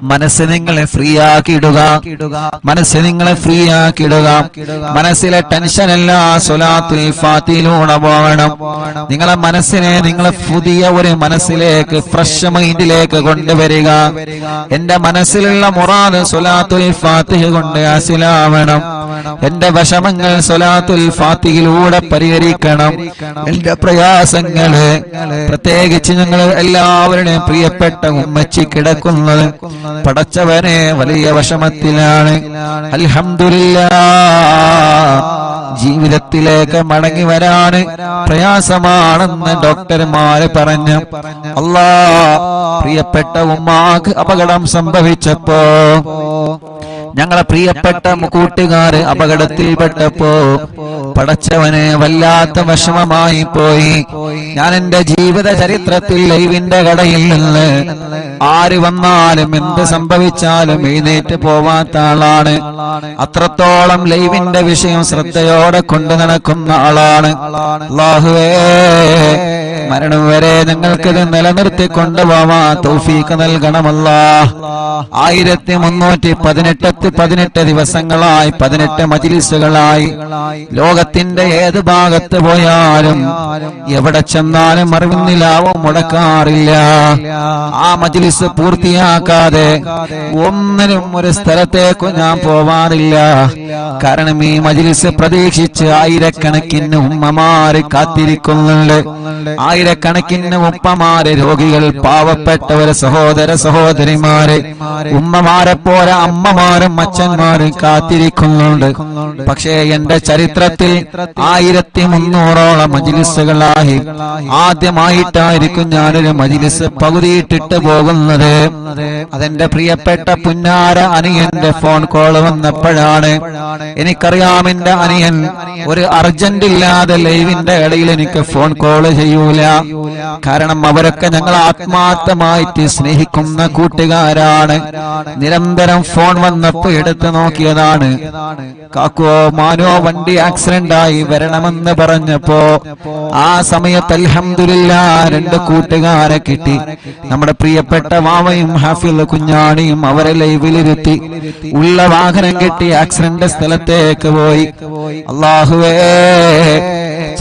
മനസ്സ് നിങ്ങളെ ഫ്രീ ആക്കിയിടുക, മനസ്സ് നിങ്ങളെ ഫ്രീ ആക്കിയിടുക. മനസ്സിലെ ടെൻഷൻ എല്ലാം സ്വലാത്തുൽ ഫാത്തിഹയിലൂടെ പോകണം. നിങ്ങളെ മനസ്സിനെ നിങ്ങളെ പുതിയ ഒരു മനസ്സിലേക്ക്, ഫ്രഷ് മൈൻഡിലേക്ക് കൊണ്ടുവരിക. എന്റെ മനസ്സിലുള്ള മുറാദ് സ്വലാത്തുൽ ഫാത്തിഹ കൊണ്ട് ഹാസിലാവണം. എന്റെ വിഷമങ്ങൾ സ്വലാത്തുൽ ഫാത്തിഹയിലൂടെ പരിഹരിക്കണം. എന്റെ പ്രയാസങ്ങള്, പ്രത്യേകിച്ച് ഞങ്ങൾ എല്ലാവരുടെയും പ്രിയപ്പെട്ട ഉമ്മച്ചി കിടക്കുന്നത് പടച്ചവനെ വലിയ വിഷമത്തിലാണ്. അൽഹംദുലില്ലാഹ്, ജീവിതത്തിലേക്ക് മടങ്ങി വരാൻ പ്രയാസമാണെന്ന് ഡോക്ടർമാര് പറഞ്ഞു. അല്ലാഹ്, പ്രിയപ്പെട്ട ഉമ്മാക്ക് അപകടം സംഭവിച്ചപ്പോ, ഞങ്ങളെ പ്രിയപ്പെട്ട കൂട്ടുകാര് അപകടത്തിൽപ്പെട്ടപ്പോ പടച്ചവനെ വല്ലാത്ത വിഷമമായി പോയി. ഞാൻ എന്റെ ജീവിത ചരിത്രത്തിൽ ലൈവിന്റെ കടയിൽ നിന്ന് ആര് വന്നാലും എന്ത് സംഭവിച്ചാലും എഴുന്നേറ്റ് പോവാത്ത ആളാണ്. അത്രത്തോളം ലൈവിന്റെ വിഷയം ശ്രദ്ധയോടെ കൊണ്ടു നടക്കുന്ന ആളാണ്. അല്ലാഹുവേ, മരണം വരെ ഞങ്ങൾക്കിത് നിലനിർത്തി കൊണ്ടുപോവാ തൗഫീഖ് നൽകണമല്ലാഹ്. 1318 ദിവസങ്ങളായി, 18 മജ്‌ലിസുകളായി ലോകത്തിന്റെ ഏത് ഭാഗത്ത് പോയാലും എവിടെ ചെന്നാലും അറിവിന്നിലാവും മുടക്കാറില്ല. ആ മജ്‌ലിസ് പൂർത്തിയാക്കാതെ ഒന്നിനും ഒരു സ്ഥലത്തേക്ക് ഞാൻ പോവാറില്ല. കാരണം ഈ മജ്‌ലിസ് പ്രതീക്ഷിച്ച് ആയിരക്കണക്കിന് ഉമ്മമാര് കാത്തിരിക്കുന്നുണ്ട്. ആയിരക്കണക്കിന് ഉപ്പമാര്, രോഗികൾ, പാവപ്പെട്ടവര്, സഹോദര സഹോദരിമാര്, ഉമ്മമാരെ പോലെ അമ്മമാരും അച്ഛന്മാരും കാത്തിരിക്കുന്നുണ്ട്. പക്ഷേ എന്റെ ചരിത്രത്തിൽ 1300ഓളം മജ്‌ലിസുകളായി ആദ്യമായിട്ടായിരിക്കും ഞാനൊരു മജ്‌ലിസ് പകുതിയിട്ടിട്ട് പോകുന്നത്. അതെന്റെ പ്രിയപ്പെട്ട പുന്നാര അനിയന്റെ ഫോൺ കോൾ വന്നപ്പോഴാണ്. എനിക്കറിയാം എന്റെ അനിയൻ ഒരു അർജന്റ് ഇല്ലാതെ ലൈവിന്റെ ഇടയിൽ എനിക്ക് ഫോൺ കോൾ ചെയ്യൂല. കാരണം അവരൊക്കെ ഞങ്ങൾ ആത്മാർത്ഥമായിട്ട് സ്നേഹിക്കുന്ന കൂട്ടുകാരാണ്. നിരന്തരം ഫോൺ വന്നപ്പോ എടുത്തു നോക്കിയതാണ്. കാക്കോ മാനോ വണ്ടി ആക്സിഡന്റ് ആയി വരണമെന്ന് പറഞ്ഞപ്പോ ആ സമയത്ത് അൽഹംദുലില്ലാഹ് 2 കൂട്ടുകാരെ കിട്ടി. നമ്മുടെ പ്രിയപ്പെട്ട വാവയും ഹാഫിൽ കുഞ്ഞാണിയും അവരെ ലൈവിലിരുത്തി ഉള്ള വാഹനം കിട്ടി ആക്സിഡന്റ് സ്ഥലത്തേക്ക് പോയി. അല്ലാഹുവേ,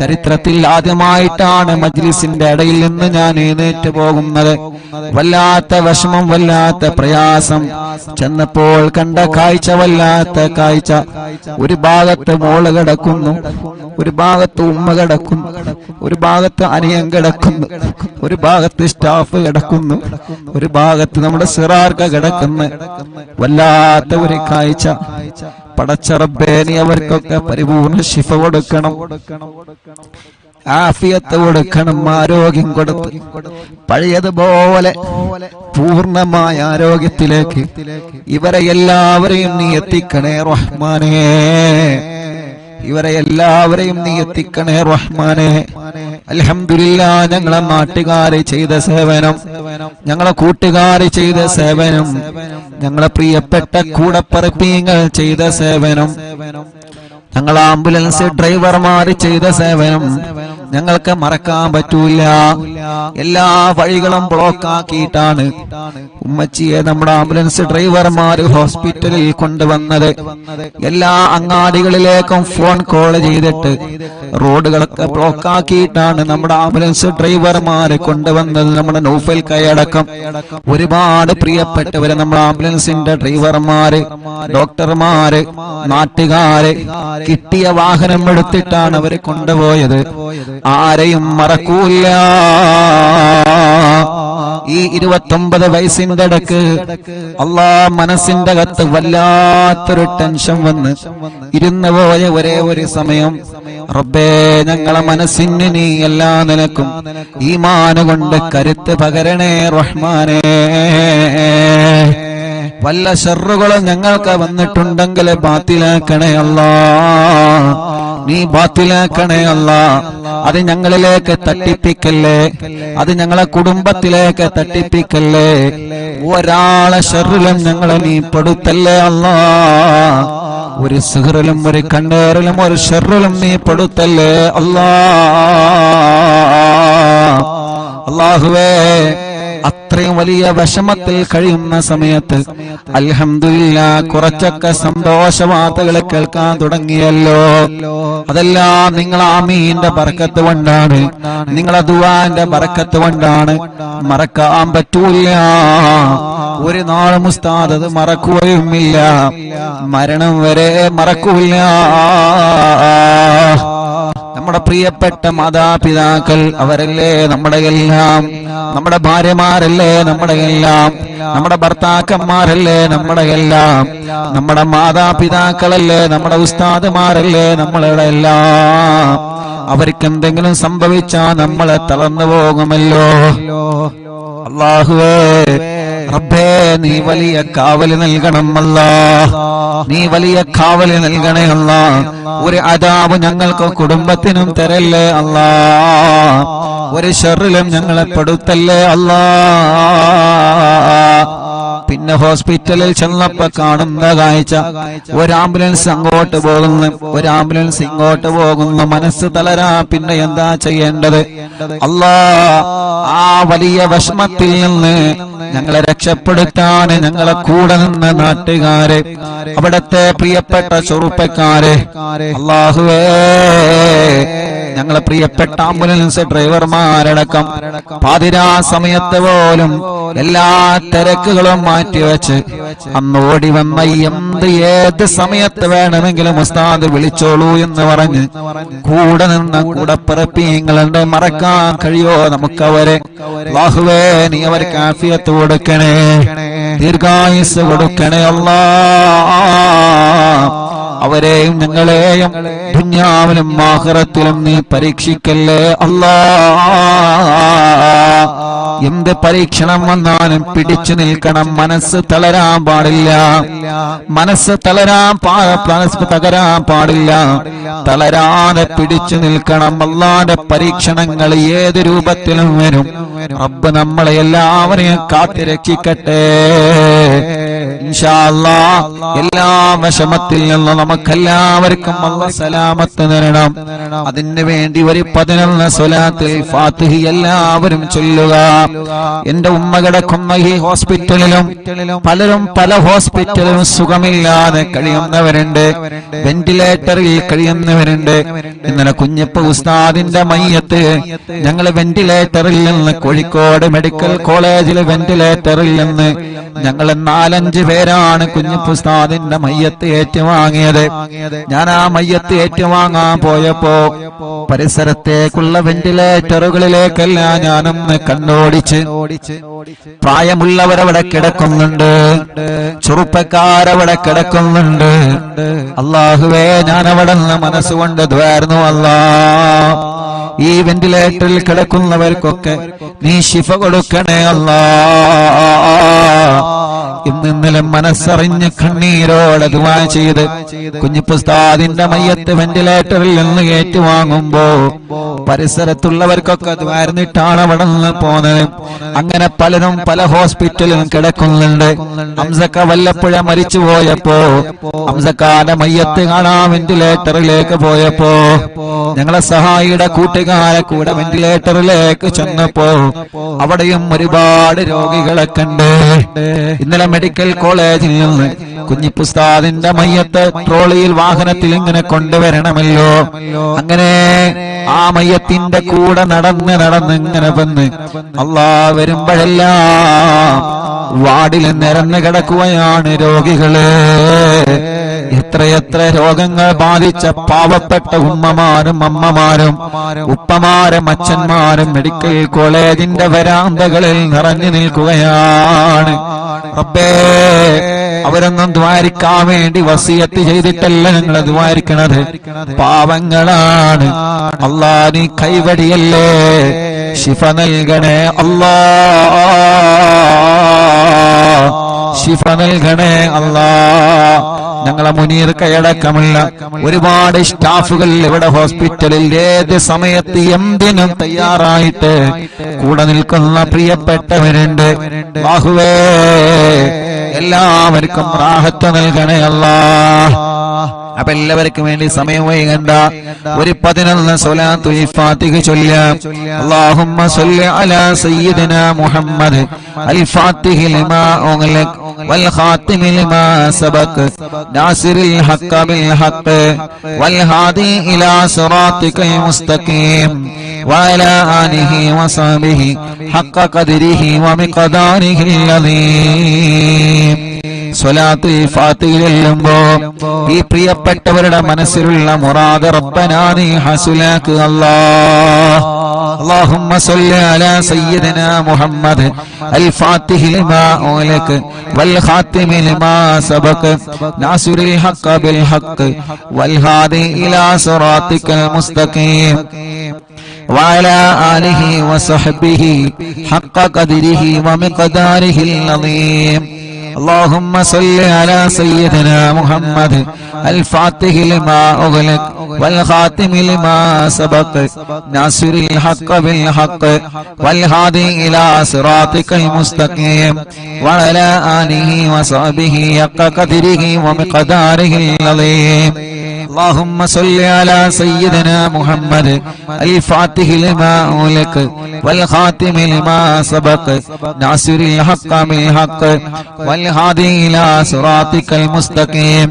ചരിത്രത്തിൽ ആദ്യമായിട്ടാണ് മജ്‌ലിസിന്റെ ഇടയിൽ നിന്ന് ഞാൻ എഴുന്നേറ്റ് പോകുന്നത്. വല്ലാത്ത വിഷമം, വല്ലാത്ത പ്രയാസം. ചെന്നപ്പോൾ കണ്ട കാഴ്ച വല്ലാത്ത കാഴ്ച. ഒരു ഭാഗത്ത് മോള് കിടക്കുന്നു, ഒരു ഭാഗത്ത് ഉമ്മ കിടക്കുന്നു, ഒരു ഭാഗത്ത് അനിയൻ കിടക്കുന്നു, ഒരു ഭാഗത്ത് സ്റ്റാഫ് കിടക്കുന്നു, ഒരു ഭാഗത്ത് നമ്മുടെ സിറാർക്ക കിടക്കുന്നു. വല്ലാത്ത ഒരു കാഴ്ച. പടച്ച റബ്ബേ, നീ അവർക്കൊക്കെ പരിപൂർണ ശിഫ കൊടുക്കണം, ആഫിയത്ത് കൊടുക്കണം, ആരോഗ്യം കൊടുത്ത് പഴയതുപോലെ പൂർണ്ണമായ ആരോഗ്യത്തിലേക്ക് ഇവരെ എല്ലാവരെയും നീ എത്തിക്കണേ റഹ്മാനേ. ഇവരെ എല്ലാവരെയും നീ എത്തിക്കണേ റഹ്മാനേ. അൽഹംദുലില്ലാഹ്, ഞങ്ങളെ നാട്ടുകാരെ ചെയ്ത സേവനം, ഞങ്ങളെ കൂട്ടുകാരെ ചെയ്ത സേവനം, ഞങ്ങളെ പ്രിയപ്പെട്ട കൂടപ്പറപ്പീങ്ങൾ ചെയ്ത സേവനം, ഞങ്ങൾ ആംബുലൻസ് ഡ്രൈവർമാര് ചെയ്ത സേവനം ഞങ്ങൾക്ക് മറക്കാൻ പറ്റൂല. എല്ലാ വഴികളും ബ്ലോക്ക് ആക്കിയിട്ടാണ് ഉമ്മച്ചിയെ നമ്മുടെ ആംബുലൻസ് ഡ്രൈവർമാര് ഹോസ്പിറ്റലിൽ കൊണ്ടുവന്നത്. എല്ലാ അങ്ങാടികളിലേക്കും ഫോൺ കോൾ ചെയ്തിട്ട് റോഡുകളൊക്കെ ബ്ലോക്ക് ആക്കിയിട്ടാണ് നമ്മുടെ ആംബുലൻസ് ഡ്രൈവർമാരെ കൊണ്ടുവന്നത്. നമ്മുടെ നൗഫൽ കൈയടക്കം ഒരുപാട് പ്രിയപ്പെട്ടവര് നമ്മുടെ ആംബുലൻസിന്റെ ഡ്രൈവർമാര്, ഡോക്ടർമാര്, നാട്ടുകാര് കിട്ടിയ വാഹനം എടുത്തിട്ടാണ് അവരെ കൊണ്ടുപോയത്. ആരെയും മറക്കൂല. ഈ 29 വയസ്സിന്റെ ഇടക്ക് മനസ്സിന്റെ അകത്ത് വല്ലാത്തൊരു ടെൻഷൻ വന്ന് ഇരുന്നു പോയ ഒരേ ഒരു സമയം, റബ്ബേ, ഞങ്ങളെ മനസ്സിന് നീ എല്ലാ നിലക്കും ഈമാന് കൊണ്ട് കരുത്ത് പകരണേ റഹ്മാനേ. വല്ല ശർറുകളും ഞങ്ങൾക്ക് വന്നിട്ടുണ്ടെങ്കിൽ ബാത്തിലാക്കണേ അല്ലാ, നീ ബാത്തിലാക്കണേ അല്ലാ. അത് ഞങ്ങളിലേക്ക് തട്ടിപ്പിക്കല്ലേ, അത് ഞങ്ങളെ കുടുംബത്തിലേക്ക് തട്ടിപ്പിക്കല്ലേ. ഒരാളെ ശർറിലും ഞങ്ങളെ നീ പെടുത്തല്ലേ അല്ലാ. ഒരു സിഹറിലും ഒരു കണ്ണേറിലും ഒരു ശർറിലും നീ പെടുത്തല്ലേ അല്ലാ. അല്ലാഹുവേ, അത്രയും വലിയ വിഷമത്തിൽ കഴിയുന്ന സമയത്ത് അൽഹംദുലില്ലാഹ് കുറച്ചൊക്കെ സന്തോഷ വാർത്തകൾ കേൾക്കാൻ തുടങ്ങിയല്ലോ. അതെല്ലാം നിങ്ങൾ ആമീന്റെ ബർക്കത്ത് കൊണ്ടാണ്, നിങ്ങളെ ദുആന്റെ ബർക്കത്ത് കൊണ്ടാണ്. മറക്കാൻ പറ്റൂല, ഒരു നാളും ഉസ്താദ് അത് മറക്കുകയുമില്ല, മരണം വരെ മറക്കൂല. നമ്മുടെ പ്രിയപ്പെട്ട മാതാപിതാക്കൾ അവരല്ലേ നമ്മുടെ എല്ലാം, നമ്മുടെ ഭാര്യമാരല്ലേ നമ്മുടെ എല്ലാം, നമ്മുടെ ഭർത്താക്കന്മാരല്ലേ നമ്മുടെ എല്ലാം, നമ്മുടെ മാതാപിതാക്കളല്ലേ നമ്മുടെ ഉസ്താദുമാരല്ലേ നമ്മളുടെ എല്ലാം. അവർക്ക് എന്തെങ്കിലും സംഭവിച്ചാൽ നമ്മളെ തളർന്നു പോകുമല്ലോ. അല്ലാഹുവേ റബ്ബേ നീ വലിയ കാവൽ നൽകണം അല്ലാഹ്, നീ വലിയ കാവൽ നൽകണേ അല്ലാഹ്. ഒരു അദാബ് ഞങ്ങൾക്ക് കുടുംബത്തിനും തരല്ലേ അല്ലാഹ്, ഒരു ശർറിലും ഞങ്ങളെ പെടുത്തല്ലേ അല്ലാഹ്. പിന്നെ ഹോസ്പിറ്റലിൽ ചെന്നപ്പോ കാണുന്ന കാഴ്ച, ഒരു ആംബുലൻസ് അങ്ങോട്ട് പോകുന്നു, ഒരു ആംബുലൻസ് ഇങ്ങോട്ട് പോകുന്നു. മനസ്സ് തളരാ, പിന്നെ എന്താ ചെയ്യേണ്ടത്? അല്ലാഹ് ആ വലിയ വിഷമത്തിൽ നിന്ന് ഞങ്ങളെ രക്ഷപ്പെടുത്താൻ ഞങ്ങളെ കൂടെ നിന്ന നാട്ടുകാരെ, അവിടത്തെ പ്രിയപ്പെട്ട ചെറുപ്പക്കാരെ, അല്ലാഹുവേ ഞങ്ങളെ പ്രിയപ്പെട്ട ആംബുലൻസ് ഡ്രൈവർമാരടക്കം പാതിരാ സമയത്ത് പോലും എല്ലാ തിരക്കുകളും മാറ്റിവെച്ച് അന്ന് ഓടി വന്ന ഏത് സമയത്ത് വേണമെങ്കിലും ഉസ്താദ് വിളിച്ചോളൂ എന്ന് പറഞ്ഞ് കൂടെ നിന്ന കൂടപ്പിറപ്പിങ്ങളുടെ മറക്കാൻ കഴിയോ നമുക്കവരെ? അല്ലാഹുവേ നീ അവർക്ക് ആഫിയത്ത് കൊടുക്കണേ, ദീർഘായുസ് കൊടുക്കണേ അല്ലാഹ്. അവരെയും ഞങ്ങളെയും ദുനിയാവിലും ആഖിറത്തിലും നീ പരീക്ഷിക്കല്ലേ അല്ലാഹ്. എന്ത് പരീക്ഷണം വന്നാലും പിടിച്ചു നിൽക്കണം, മനസ്സ് തളരാൻ പാടില്ല, മനസ്സ് തകരാൻ പാടില്ല, തളരാതെ പിടിച്ചു നിൽക്കണം. അല്ലാഹുവിന്റെ പരീക്ഷണങ്ങൾ ഏത് രൂപത്തിലും വരും. റബ്ബ് നമ്മളെ എല്ലാവരെയും കാത്തു രക്ഷിക്കട്ടെ ഇൻഷാ അല്ലാഹ്. എല്ലാ വിഷമത്തിൽ നിന്നും നമുക്കെല്ലാവർക്കും അല്ലാഹ് സലാമത്ത് തരണം. അതിനു വേണ്ടി ഒരു 11 സ്വലാത്തുൽ ഫാത്തിഹ എല്ലാവരും ചൊല്ലുക. എന്റെ ഉമ്മ കിടക്കുന്ന ഈ ഹോസ്പിറ്റലിലും പലരും പല ഹോസ്പിറ്റലിലും സുഖമില്ലാതെ കഴിയുന്നവരുണ്ട്, വെന്റിലേറ്ററിൽ കഴിയുന്നവരുണ്ട്. ഇന്നലെ കുഞ്ഞപ്പ ഉസ്താദിന്റെ മയ്യത്ത് ഞങ്ങൾ വെന്റിലേറ്ററിൽ നിന്ന്, കോഴിക്കോട് മെഡിക്കൽ കോളേജിലെ വെന്റിലേറ്ററിൽ നിന്ന് ഞങ്ങൾ 4-5 പേരാണ് കുഞ്ഞപ്പ ഉസ്താദിന്റെ മയ്യത്ത് ഏറ്റുവാങ്ങിയത്. ഞാൻ ആ മയ്യത്ത് ഏറ്റുവാങ്ങാൻ പോയപ്പോ പരിസരത്തേക്കുള്ള വെന്റിലേറ്ററുകളിലേക്കെല്ലാം ഞാനൊന്ന് കണ്ണോടിച്ച്, പ്രായമുള്ളവരവിടെ കിടക്കുന്നുണ്ട്, ചെറുപ്പക്കാരവിടെ കിടക്കുന്നുണ്ട്. അല്ലാഹുവേ ഞാൻ അവിടെ നിന്ന് മനസ്സുകൊണ്ട് ദ്വാരുന്നു അല്ലാഹ്. ഈ വെന്റിലേറ്ററിൽ കിടക്കുന്നവർക്കൊക്കെ നീ ശിഫ കൊടുക്കണേ അല്ലാഹ്. ഇന്നലെ മനസ്സറിഞ്ഞ് കണ്ണീരോടെ ദുആ ചെയ്ത് കുഞ്ഞിപ്പുസ്താദിന്റെ മയ്യത്ത് വെന്റിലേറ്ററിൽ നിന്ന് ഏറ്റുവാങ്ങുമ്പോ പരിസരത്തുള്ളവർക്കൊക്കെ ദ്വാരുന്നിട്ടാണ് അവിടെ നിന്ന് പോന്നത്. അങ്ങനെ പലരും പല ഹോസ്പിറ്റലിലും കിടക്കുന്നുണ്ട്. ഹംസക്ക വല്ലപ്പുഴ മരിച്ചു പോയപ്പോ ഹംസക്കാന്റെ മയ്യത്ത് കാണാൻ വെന്റിലേറ്ററിലേക്ക് പോയപ്പോ ഞങ്ങളെ സഹായിയുടെ കൂട്ടുകാരെ കൂടെ വെന്റിലേറ്ററിലേക്ക് ചെന്നപ്പോ അവിടെയും ഒരുപാട് രോഗികളെ കണ്ട്. ഇന്നലെ മെഡിക്കൽ കോളേജിൽ നിന്ന് കുഞ്ഞിപ്പുസ്താദിന്റെ മയ്യത്ത് ട്രോളിയിൽ വാഹനത്തിൽ ഇങ്ങനെ കൊണ്ടുവരണമല്ലോ. അങ്ങനെ ആ മയ്യത്തിന്റെ കൂടെ നടന്ന് ഇങ്ങനെ വന്ന് അല്ലാഹ് വരുമ്പോഴെല്ലാം വാർഡിൽ നിരന്ന് കിടക്കുകയാണ് രോഗികള്. എത്രയെത്ര രോഗങ്ങൾ ബാധിച്ച പാവപ്പെട്ട ഉമ്മമാരും അമ്മമാരും ഉപ്പമാരും അച്ഛന്മാരും മെഡിക്കൽ കോളേജിന്റെ വരാന്തകളിൽ നിറഞ്ഞു നിൽക്കുകയാണ്. റബ്ബേ അവരൊന്നും ദ്വാരിക്കാൻ വേണ്ടി വസിയത്ത് ചെയ്തിട്ടല്ല ഞങ്ങൾ ദ്വാരിക്കണത്, പാവങ്ങളാണ്. അല്ലാഹ് നീ കൈവടിയല്ലേ, ശിഫ നൽകണേ അല്ലാഹ്, ശിഫ നൽകണേ അല്ലാഹ്. ഞങ്ങളെ മുനീർ കൈയടക്കമുള്ള ഒരുപാട് സ്റ്റാഫുകൾ ഇവിടെ ഹോസ്പിറ്റലിൽ ഏത് സമയത്ത് എന്തിനും തയ്യാറായിട്ട് കൂടെ നിൽക്കുന്ന പ്രിയപ്പെട്ടവരുണ്ട്. അല്ലാഹുവേ എല്ലാവർക്കും റാഹത്ത് നൽകണേ അല്ലാഹ്. അപ്പൊ എല്ലാവർക്കും വേണ്ടി സമയം വൈകണ്ട, ഒരു 11 സ്വലാത്തുൽ ഫാത്തിഹ ചൊല്ലാം. അല്ലാഹുമ്മ സ്വല്ലി അലാ സയ്യിദിനാ മുഹമ്മദ് അൽ ഫാത്തിഹി ലിമാ ഉഗ്ലിഖ് വൽ ഖാതിമി ലിമാ സബഖ് നാസിറിൽ ഹഖ് ബിൽ ഹഖ് വൽ ഹാദി ഇലാ സിറാത്തിക്കൽ മുസ്തഖീം വഅലാ ആലിഹി വസഹ്ബിഹി ഹഖ് ഖദ്രിഹി വമിഖ്ദാരിഹിൽ അദീം. സ്വലാത്തുൽ ഫാത്തിഹ ചൊല്ലുമ്പോ ഈ പ്രിയപ്പെട്ടവരുടെ മനസ്സിലുള്ള മുറാദ് റബ്ബനാ നീ ഹസുലാക്ക് അല്ലാഹ്. اللهم صل على سيدنا محمد الفاتح لما أغلق والخاتم لما سبق ناصر الحق بالحق والهادي إلى صراطك المستقيم وعلى آله وصحبه حق قدره ومقداره العظيم. اللهم صل على سيدنا محمد الفاتح لما أغلق والخاتم لما سبق ناصر الحق بالحق والهادي إلى صراطك المستقيم وعلى آله وصحبه حق قدره ومقداره العظيم. اللهم صل على سيدنا محمد الفاتح لما أغلق والخاتم لما سبق ناصر الحق بالحق والهادي إلى صراطك المستقيم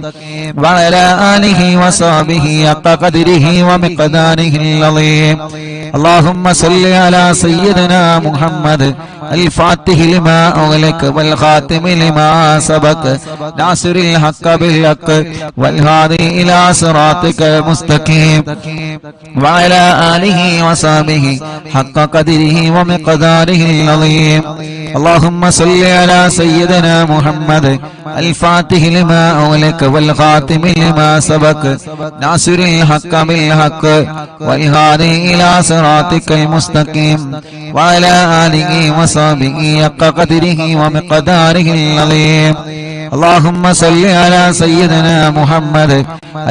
وعلى آله وصحبه حق قدره ومقداره العظيم. اللهم صل على سيدنا محمد الفاتح لما أغلق والخاتم لما سبق ناصر الحق بالحق والهادي إلى صراطك المستقيم وعلى آله وصحبه حق قدره ومقداره العظيم. اللهم صل على سيدنا محمد الفاتح لما أغلق والخاتم لما سبق ناصر الحق بالحق والهادي إلى صراطك المستقيم وعلى آله وصحبه حق قدره ومقداره العظيم. اللهم صل على سيدنا محمد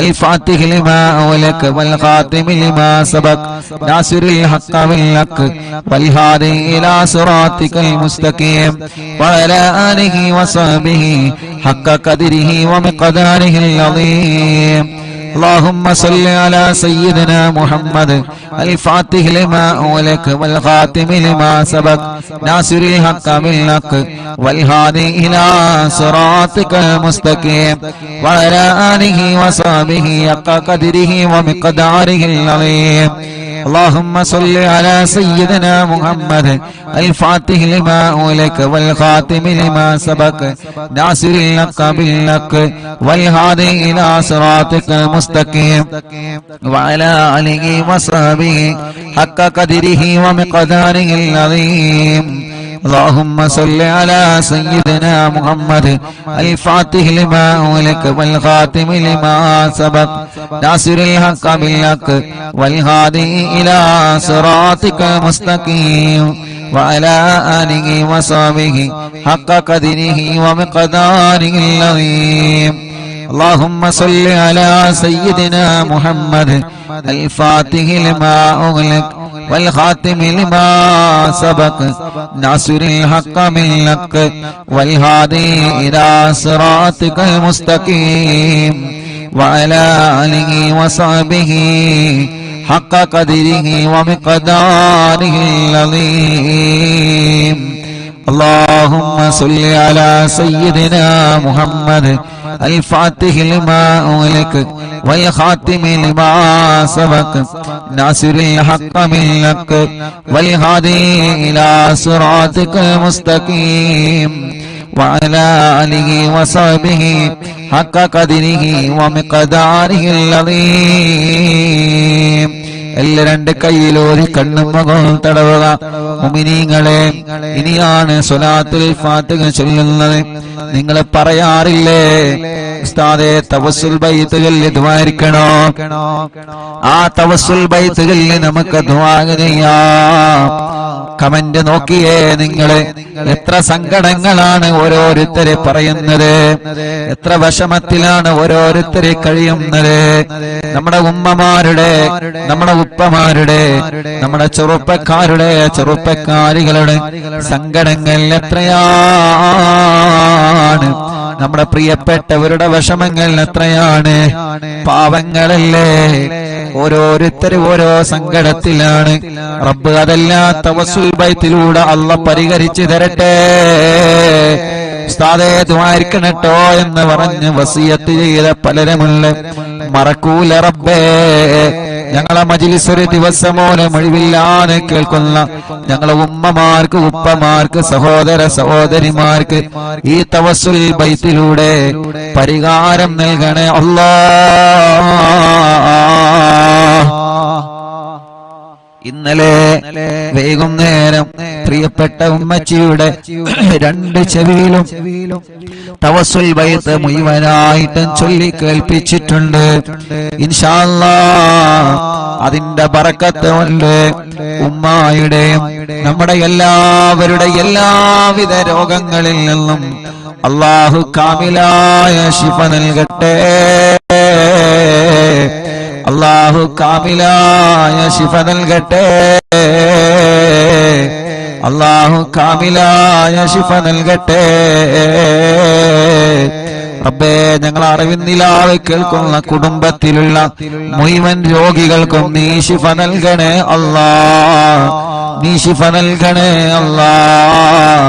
الفاتح لما أغلق والخاتم لما سبق ناصر الحق بالحق والهادي إلى صراطك المستقيم وعلى آله وصحبه حق قدره ومقداره العظيم. اللهم صل على سيدنا محمد الفاتح لما أغلق والخاتم لما سبق ناصر الحق بالحق والهادي إلى صراطك المستقيم وعلى آله وصحبه حق قدره ومقداره العظيم. اللهم صل على سيدنا محمد الفاتح لما أغلق والخاتم لما سبق ناصر الحق بالحق والهادي إلى صراطك المستقيم وعلى آله وصحبه حق قدره ومقداره العظيم. اللهم صل على سيدنا محمد الفاتح لما أغلق والخاتم لما سبق ناصر الحق بالحق والهادي إلى صراطك المستقيم وعلى آله وصحبه حق قدره ومقداره العظيم. اللهم صل على سيدنا محمد الفاتح لما أغلق والخاتم لما سبق ناصر الحق بالحق والهادي إلى صراطك المستقيم وعلى آله وصحبه حق قدره ومقداره العظيم. اللهم صل على سيدنا محمد الفاتح لما أغلق والخاتم لما سبق ناصر الحق بالحق والهادي إلى صراطك المستقيم وعلى آله وصحبه حق قدره ومقداره العظيم. എല്ലാ രണ്ട് കൈയിലോരി കണ്ണും മുഖവും തടവുക. മുഅ്മിനീങ്ങളെ, ഇനിയാണ് സ്വലാത്തുൽ ഫാത്തിഹ ചൊല്ലുന്നത്. നിങ്ങൾ പറയാറില്ലേ ഉസ്താദേ തവസ്സുൽ ബൈത്തുകളിൽ ദുആയിരിക്കണോ? ആ തവസ്സുൽ ബൈത്തുകളിൽ നമുക്ക് ദുആ ചെയ്യാം. കമന്റ് നോക്കിയേ നിങ്ങള്, എത്ര സങ്കടങ്ങളാണ് ഓരോരുത്തരെ പറയുന്നത്, എത്ര വിഷമത്തിലാണ് ഓരോരുത്തരെ കഴിയുന്നത്. നമ്മുടെ ഉമ്മമാരുടെ, നമ്മുടെ ഉപ്പമാരുടെ, നമ്മുടെ ചെറുപ്പക്കാരുടെ, ചെറുപ്പക്കാരികളുടെ സങ്കടങ്ങൾ എത്രയാണ്. നമ്മുടെ പ്രിയപ്പെട്ടവരുടെ വിഷമങ്ങൾ എത്രയാണ്. പാവങ്ങളല്ലേ, ഓരോരുത്തരും ഓരോ സങ്കടത്തിലാണ്. റബ്ബ് അതെല്ലാം തവസ്സുൽ ബൈത്തിലൂടെ അല്ലാഹ് പരിഹരിച്ചു തരട്ടെ. ഉസ്താദേ ദുആയിരിക്കണട്ടോ എന്ന് പറഞ്ഞ് വസിയത്ത് ചെയ്ത പലരുമുണ്ട്. മറക്കൂല റബ്ബേ. ഞങ്ങളെ മജ്ലിസ് ഒരു ദിവസമോലെ ഒഴിവില്ലാതെ കേൾക്കുന്ന ഞങ്ങളെ ഉമ്മമാർക്ക്, ഉപ്പമാർക്ക്, സഹോദര സഹോദരിമാർക്ക് ഈ തവസ്സുൽ ബൈത്തിലൂടെ പരിഹാരം നൽകണേ അല്ലാഹ്. ഇന്നലെ വൈകുന്നേരം പ്രിയപ്പെട്ട ഉമ്മച്ചിയുടെ രണ്ട് ചെവിയിലും തവസ്സുൽ ബൈത്ത് മുഴുവനായിട്ടും ചൊല്ലി കേൾപ്പിച്ചിട്ടുണ്ട്. ഇൻഷാ അല്ലാഹ് അതിന്റെ ബറക്കത്ത് കൊണ്ട് ഉമ്മായുടെയും നമ്മുടെ എല്ലാവരുടെ എല്ലാവിധ രോഗങ്ങളിൽ നിന്നും അല്ലാഹു കാമിലായ ശിഫ നൽകട്ടെ. അല്ലാഹു കാമിലായ ശിഫ നൽകട്ടെ. അല്ലാഹു കാമിലായ ശിഫ നൽകട്ടെ. റബ്ബേ, ഞങ്ങൾ അറിവിന്നിലാതെ കേൾക്കുന്ന കുടുംബത്തിലുള്ള മുഴുവൻ രോഗികൾക്കും നീ ശിഫ നൽകണേ അല്ലാഹ്. നീ ശിഫ നൽകണേ അല്ലാഹ്.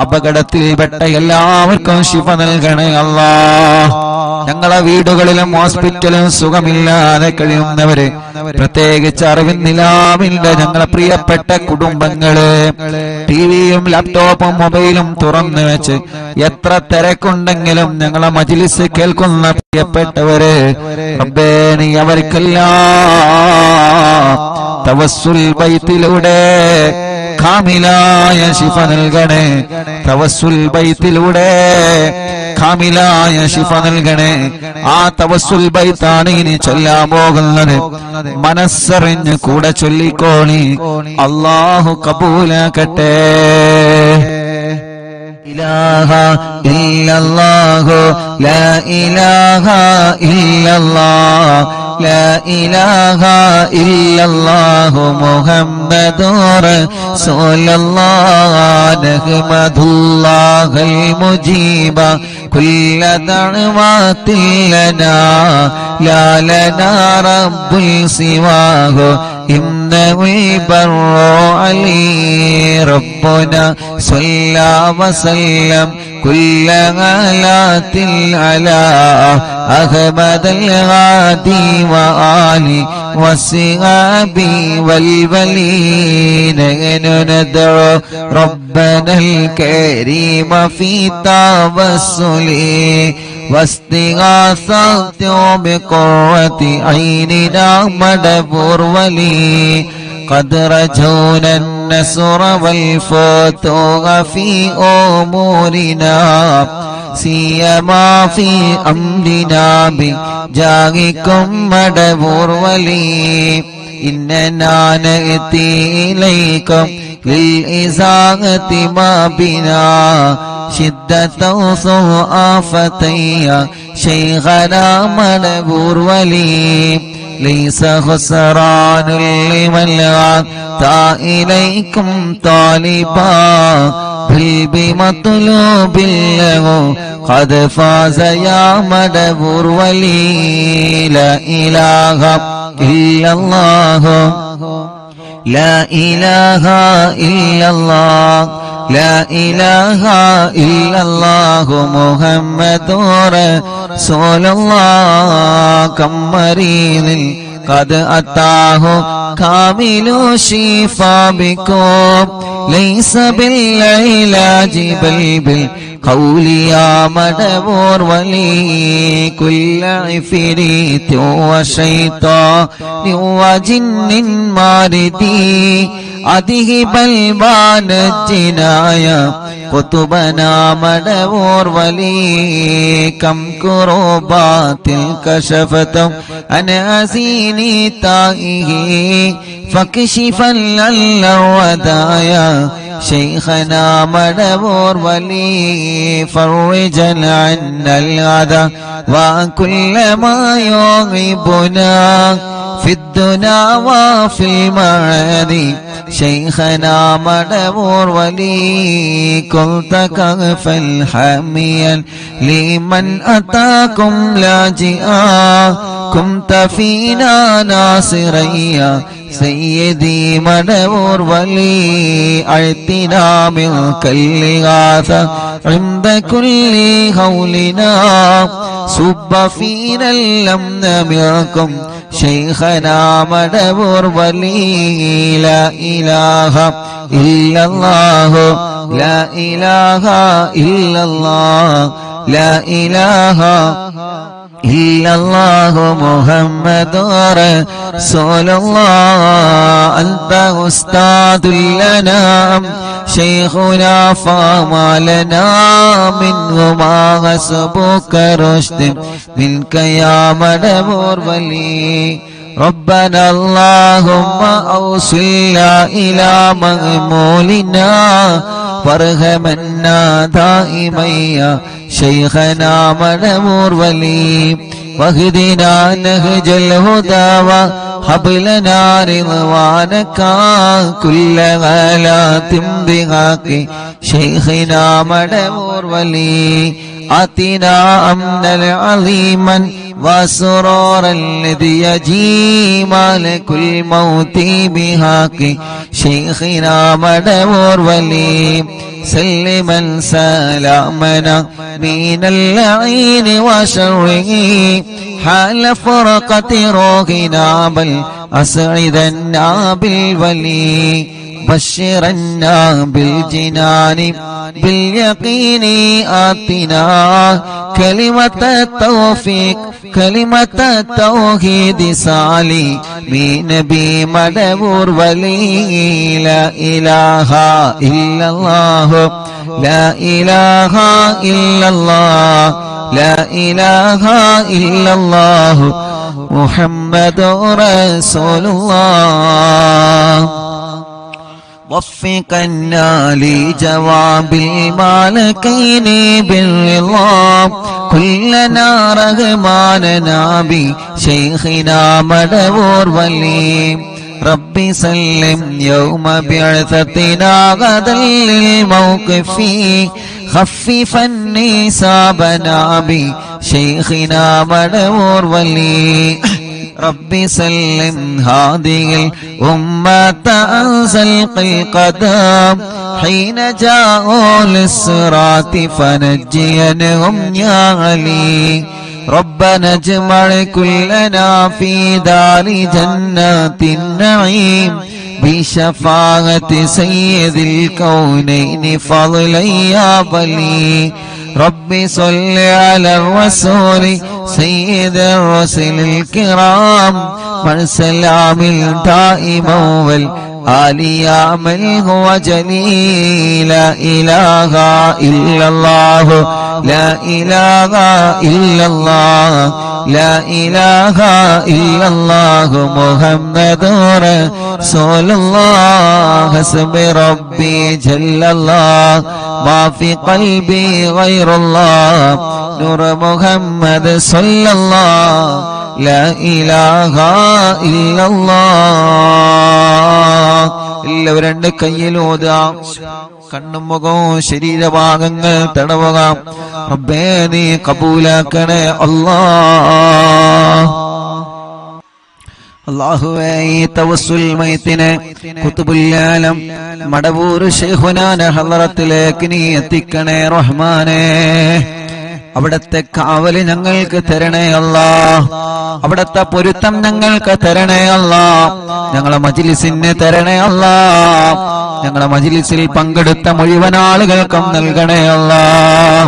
അപകടത്തിൽപ്പെട്ട എല്ലാവർക്കും ശിഫ നൽകണേ അല്ലാഹ്. ഞങ്ങളെ വീടുകളിലും ഹോസ്പിറ്റലും സുഖമില്ലാതെ കഴിയുന്നവര്, പ്രത്യേകിച്ച് അറിവിന്നിലാവിന്റെ ഞങ്ങളെ പ്രിയപ്പെട്ട കുടുംബങ്ങള്, ടിവിയും ലാപ്ടോപ്പും മൊബൈലും തുറന്നു വെച്ച് എത്ര തിരക്കുണ്ടെങ്കിലും ഞങ്ങളെ മജ്ലിസ് കേൾക്കുന്ന പ്രിയപ്പെട്ടവര്, റബ്ബേ നീ അവർക്കെല്ലാം തവസ്സുൽ ബൈത്തിലൂടെ കാമിലായ ശിഫ നൽകണേ. തവസ്സുൽ ബൈത്തിലൂടെ കാമിലായ ശിഫ നൽകണേ. ആ തവസ്സുൽ ബൈത്താണ് ഇനി ചൊല്ലാൻ പോകുന്നത്. മനസ്സറിഞ്ഞ് കൂടെ ചൊല്ലിക്കോളി. അല്ലാഹു കബൂലാക്കട്ടെ. ഇലാഹ ഇല്ലല്ലാഹു ലാ ഇലാഹ ഇല്ലല്ലാഹ് ലാ ഇലാഹ ഇല്ലല്ലാഹു മുഹമ്മദുർ റസൂലുള്ളാഹ് നഹ്മദുല്ലാഹൽ മുജീബ കുല്ല ദഅവാതിൽ ലനാ ലാ ലനാ റബ്ബുൽ സിവാഹു ഇന്നഹുൽ ബർറു അലീ റബ്ബുനാ സ്വല്ലാ വസല്ലം കുല്ല ഗലാത്തിൽ അലാ അഹ്മദൽ ഗാദി വആലി വസ്സഹാബി വൽവലീന നദഉ റബ്ബനൽ കരീമ ഫീ തവസ്സുലി واستغاثة بقرة عيننا مدبر ولي قد رجونا النصر والفتوح في أمورنا سيما في أمرنا بجاهكم مدبر ولي إننا نأتي إليكم للإزاغة ما بنا شدة آفتي شيخنا مدبور ولي ليس خسران لمن أتى إليكم طالبا بل بمطلوب له قد فاز يا مدبور ولي لا إله إلا الله لا إله إلا الله لا إله إلا الله محمد رسول الله كم مريض قد أتاه كامل الشفاء بكم ليس بالعلاج بل بالقول يا مدبور ولي كل عفريت وشيطان وجن ماردي أذهب البان الجنايا قطبنا مدبور ولي كم كروبات كشفتم عن أزيني تائه فكشفا للودايا شيخنا مدبور ولي فرجا عنا العذى وكل ما يغيبنا في الدنا وفي المعادي شيخنا مدبور ولي كنت كغفا حاميا لمن أتاكم لاجئا كنت فينا ناصريا سيدي مدبور ولي أعطنا منك الإغاثة عند كل هولنا صب فينا الأمن منكم شيخنا مدبور ولي لا إله إلا الله لا إله إلا الله لا إله إلا الله محمد رسول الله أنت أستاذ لنا شيخنا فما لنا منه ما حسبك رشد منك يا مدبور ولي ربنا اللهم أوصلنا إلى مأمولنا وارحمنا دائما يا شيخنا مدبور ولي واهدنا نهج الهدى وهب لنا رضوانك كل غلات بحق شيخنا مدبور ولي آتنا أمنا عظيما وسرورا الذي يجي مالك الموت بحق شيخنا مدبور ولي سلما سلامنا من اللعين وشره حال فرقة روحنا بل أسعدنا بالولي بشرنا بالجنان باليقين آتنا كلمة التوفيق كلمة التوحيد سالي من نبي مدبور ولي لا إله إلا الله لا إله إلا الله لا إله إلا الله محمد رسول الله وفقنا لجواب المالكين بالرضا كلنا رغماننا بشيخنا مدبور ولي ربي سلم يوم بعثتنا غدا للموقف خففا نسابنا بشيخنا مدبور ولي ربي سلم هذه الأمة أنزل القدم حين جاءوا للصراط فنجينهم يا علي ربنا اجمع كلنا في دار جنات النعيم بشفاعة سيد الكونين فضلا يا بلي ربي صل على الرسول سيد الرسل الكرام من سلام دائما والآل يا من هو جليل لا إله إلا الله لا إله إلا الله لا إله إلا الله محمد رسول الله حسب ربي جل الله ما في قلبي غير الله نور محمد صلى الله لا إله إلا الله എല്ലാവരും രണ്ട് കയ്യിലോതാം കണ്ണും മുഖവും ശരീരഭാഗങ്ങൾ തടവുക റബ്ബേ നീ കബൂലാക്കണേ അല്ലാഹ് അല്ലാഹുവേ ഈ തവസ്സുൽ മൈത്തിനെ ഖുതുബുൽ ആലം മടവൂർ ശൈഖുനാന ഹളറത്തിലേക്ക് നീ എത്തിക്കണേ റഹ്മാനേ അവിടത്തെ കാവല് ഞങ്ങൾക്ക് തരണേ അല്ലാഹ് അവിടത്തെ പൊരുത്തം ഞങ്ങൾക്ക് തരണേ അല്ലാഹ് ഞങ്ങളെ മജ്ലിസിന് തരണേ അല്ലാഹ് ഞങ്ങളെ മജ്ലിസിൽ പങ്കെടുത്ത മുഴുവൻ ആളുകൾക്കും നൽകണേ അല്ലാഹ്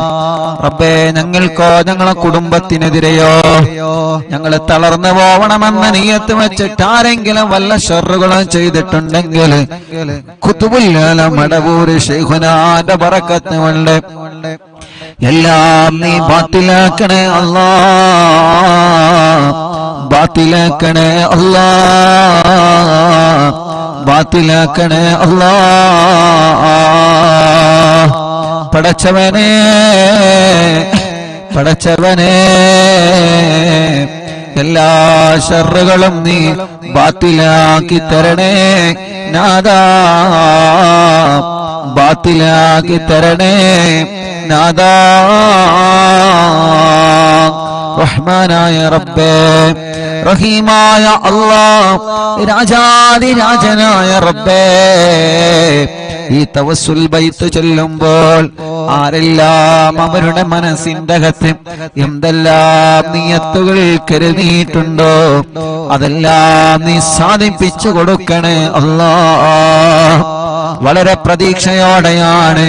റബ്ബേ ഞങ്ങൾക്കോ ഞങ്ങളെ കുടുംബത്തിനെതിരെയോ ഞങ്ങൾ തളർന്നു പോവണമെന്ന നിയ്യത്ത് വെച്ചിട്ട് ആരെങ്കിലും വല്ല ഷർറുകളും ചെയ്തിട്ടുണ്ടെങ്കിൽ ഖുതുബുൽ ആലം മടവൂർ ശൈഖുനാന്റെ ബറക്കത്ത് കൊണ്ട് എല്ലാം നീ ബാത്തിലാക്കണേ അല്ലാഹ് ബാത്തിലാക്കണേ അല്ലാഹ് ബാത്തിലാക്കണേ അല്ലാഹ് പടച്ചവനേ പടച്ചവനേ എല്ലാ ശർറുകളും നീ ബാത്തിലാക്കി തരണേ നാദാ, ബാത്തിലാക്കി തരണേ നാദാ. റഹ്മാനായ റബ്ബേ, റഹീമായ അല്ലാഹ്, രാജാധിരാജനായ റബ്ബേ, ഈ തവസ്സുൽ ബൈത്ത് ചൊല്ലുമ്പോൾ ആരെല്ലാം അവരുടെ മനസ്സിന്റെ അകത്ത് എന്തെല്ലാം നിയത്തുകൾ കരുതിയിട്ടുണ്ടോ അതെല്ലാം നീ സാധിപ്പിച്ചു കൊടുക്കണേ അല്ലാഹ്. വളരെ പ്രതീക്ഷയോടെയാണ്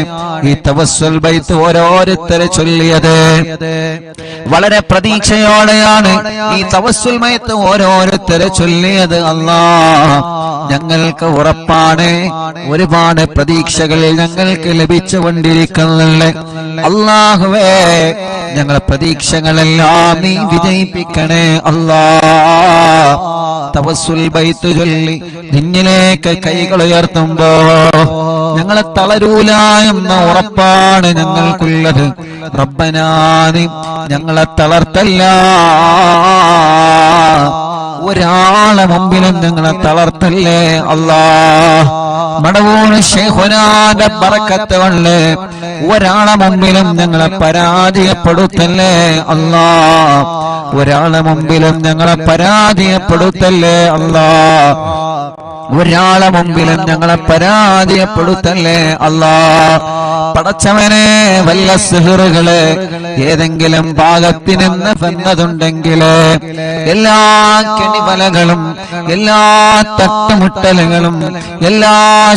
ഈ തവസ്സുൽ ബൈത്ത് ഓരോരുത്തരെ ചൊല്ലിയത്. വളരെ പ്രതീക്ഷയോടെയാണ് ഈ തവസ്സുൽ ബൈത്ത് ഓരോരുത്തരെ ചൊല്ലിയത്. അല്ലാഹ്, ഞങ്ങൾക്ക് ഉറപ്പാണ് ഒരുപാട് പ്രതീക്ഷകൾ ഞങ്ങൾക്ക് ലഭിച്ചുകൊണ്ടിരിക്കുന്നുണ്ട്. അല്ലാഹുവേ, ഞങ്ങളെ പ്രതീക്ഷകളെല്ലാം നീ വിജയിപ്പിക്കണേ അല്ലാഹ്. തവസ്സുൽ ബൈത്ത് ചൊല്ലി നിന്നിലേക്ക് കൈകൾ ഉയർത്തുമ്പോ ഞങ്ങളെ തളരൂല എന്ന ഉറപ്പാണ് ഞങ്ങൾക്കുള്ളത്. റബ്ബനാ, നീ ഞങ്ങളെ തളർത്തല്ല, ഒരാളെ മുമ്പിലും ഞങ്ങളെ തളർത്തല്ലേ അല്ലാഹ്. മടവൂർ ശൈഖുനാന്റെ ബറക്കത്ത് കൊണ്ട് ഒരാളെ മുമ്പിലും ഞങ്ങളെ പരാജയപ്പെടുത്തല്ലേ അല്ലാഹ്. ഒരാളെ മുമ്പിലും ഞങ്ങളെ പരാജയപ്പെടുത്തല്ലേ അല്ലാഹ്. ഒരാളെ മുമ്പിലും ഞങ്ങളെ പരാജയപ്പെടുത്തല്ലേ അല്ലാഹ്. പടച്ചവനെ, വല്ല സിഹറുകള് ഏതെങ്കിലും ഭാഗത്ത് നിന്ന് വന്നതുണ്ടെങ്കിൽ എല്ലാ കെണിവലകളും എല്ലാ തട്ടുമുട്ടലുകളും എല്ലാ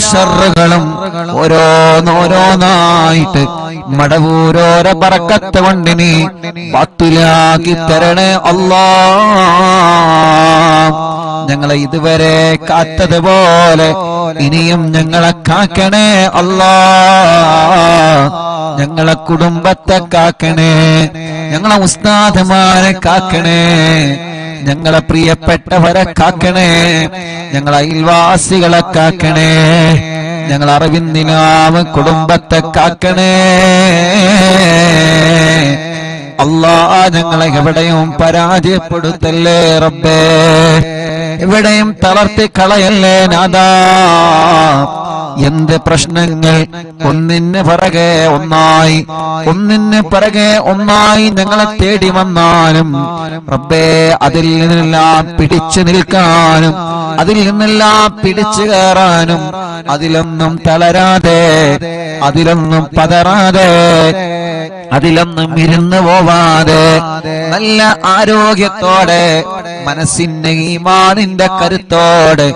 ശർറുകളും ഓരോന്നോരോന്നായിട്ട് മടവൂരോരോ ബറക്കത്ത് കൊണ്ട് നീ ബാത്തിലാക്കി തരണേ അല്ലാഹ്. ഞങ്ങളെ ഇതുവരെ കാത്തതുപോലെ ഇനിയും ഞങ്ങളെ കാക്കണേ അല്ലാഹ്. ഞങ്ങളെ കുടുംബത്തെ കാക്കണേ, ഞങ്ങളെ ഉസ്താദുമാരെ കാക്കണേ, ഞങ്ങളെ പ്രിയപ്പെട്ടവരെ കാക്കണേ, ഞങ്ങളെ അയൽവാസികളെ കാക്കണേ, ഞങ്ങളെ അറിവിന്ദിനാവ് കുടുംബത്തെ കാക്കണേ അല്ലാഹ്. ഞങ്ങളെ എവിടെയും പരാജയപ്പെടുത്തല്ലേ റബ്ബേ, എവിടെയും തളർത്തി കളയല്ലേ നാദാ. എന്ത് പ്രശ്നങ്ങൾ ഒന്നിന് പിറകെ ഒന്നായി ഒന്നിന് പിറകെ ഒന്നായി ഞങ്ങളെ തേടി വന്നാലും റബ്ബേ, അതിൽ നിന്നെല്ലാം പിടിച്ചു നിൽക്കാനും അതിൽ നിന്നെല്ലാം പിടിച്ചു കയറാനും അതിലൊന്നും തളരാതെ അതിലൊന്നും പതറാതെ അതിലൊന്നും ഇരുന്നു പോവാതെ നല്ല ആരോഗ്യത്തോടെ മനസ്സിന്റെ ഈമാനിന്റെ കരുത്തോടെ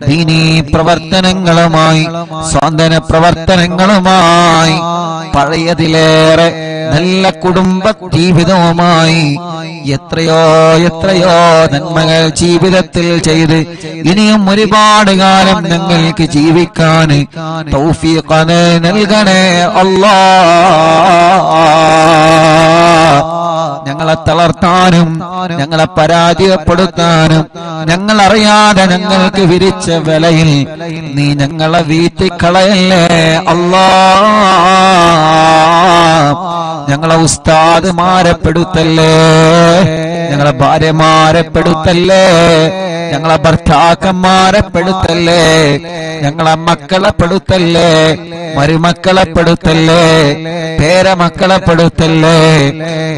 ദീനീ പ്രവർത്തനങ്ങളുമായി സ്വാന്തന പ്രവർത്തനങ്ങളുമായി പഴയതിലേറെ നല്ല കുടുംബ ജീവിതവുമായി എത്രയോ എത്രയോ നന്മകൾ ജീവിതത്തിൽ ചെയ്ത് ഇനിയും ഒരുപാട് കാലം ഞങ്ങൾക്ക് ജീവിക്കാൻ തൗഫീഖ് നൽകണേ അല്ലാഹ്. ഞങ്ങളെ തളർത്താനും ഞങ്ങളെ പരാജയപ്പെടുത്താനും ഞങ്ങൾ അറിയാതെ ഞങ്ങൾക്ക് വിരിച്ച വിലയിൽ നീ ഞങ്ങളെ വീട്ടിക്കളയല്ലേ അല്ലാഹ്. ഞങ്ങളെ ഉസ്താദുമാരെ പെടുത്തല്ലേ, ഞങ്ങളെ ഭാര്യമാരെ പെടുത്തല്ലേ, ഞങ്ങളെ ഭർത്താക്കന്മാരെ പെടുത്തല്ലേ, ഞങ്ങളെ മക്കളെ പെടുത്തല്ലേ, മരുമക്കളെ പെടുത്തല്ലേ, പേരമക്കളെ പെടുത്തല്ലേ,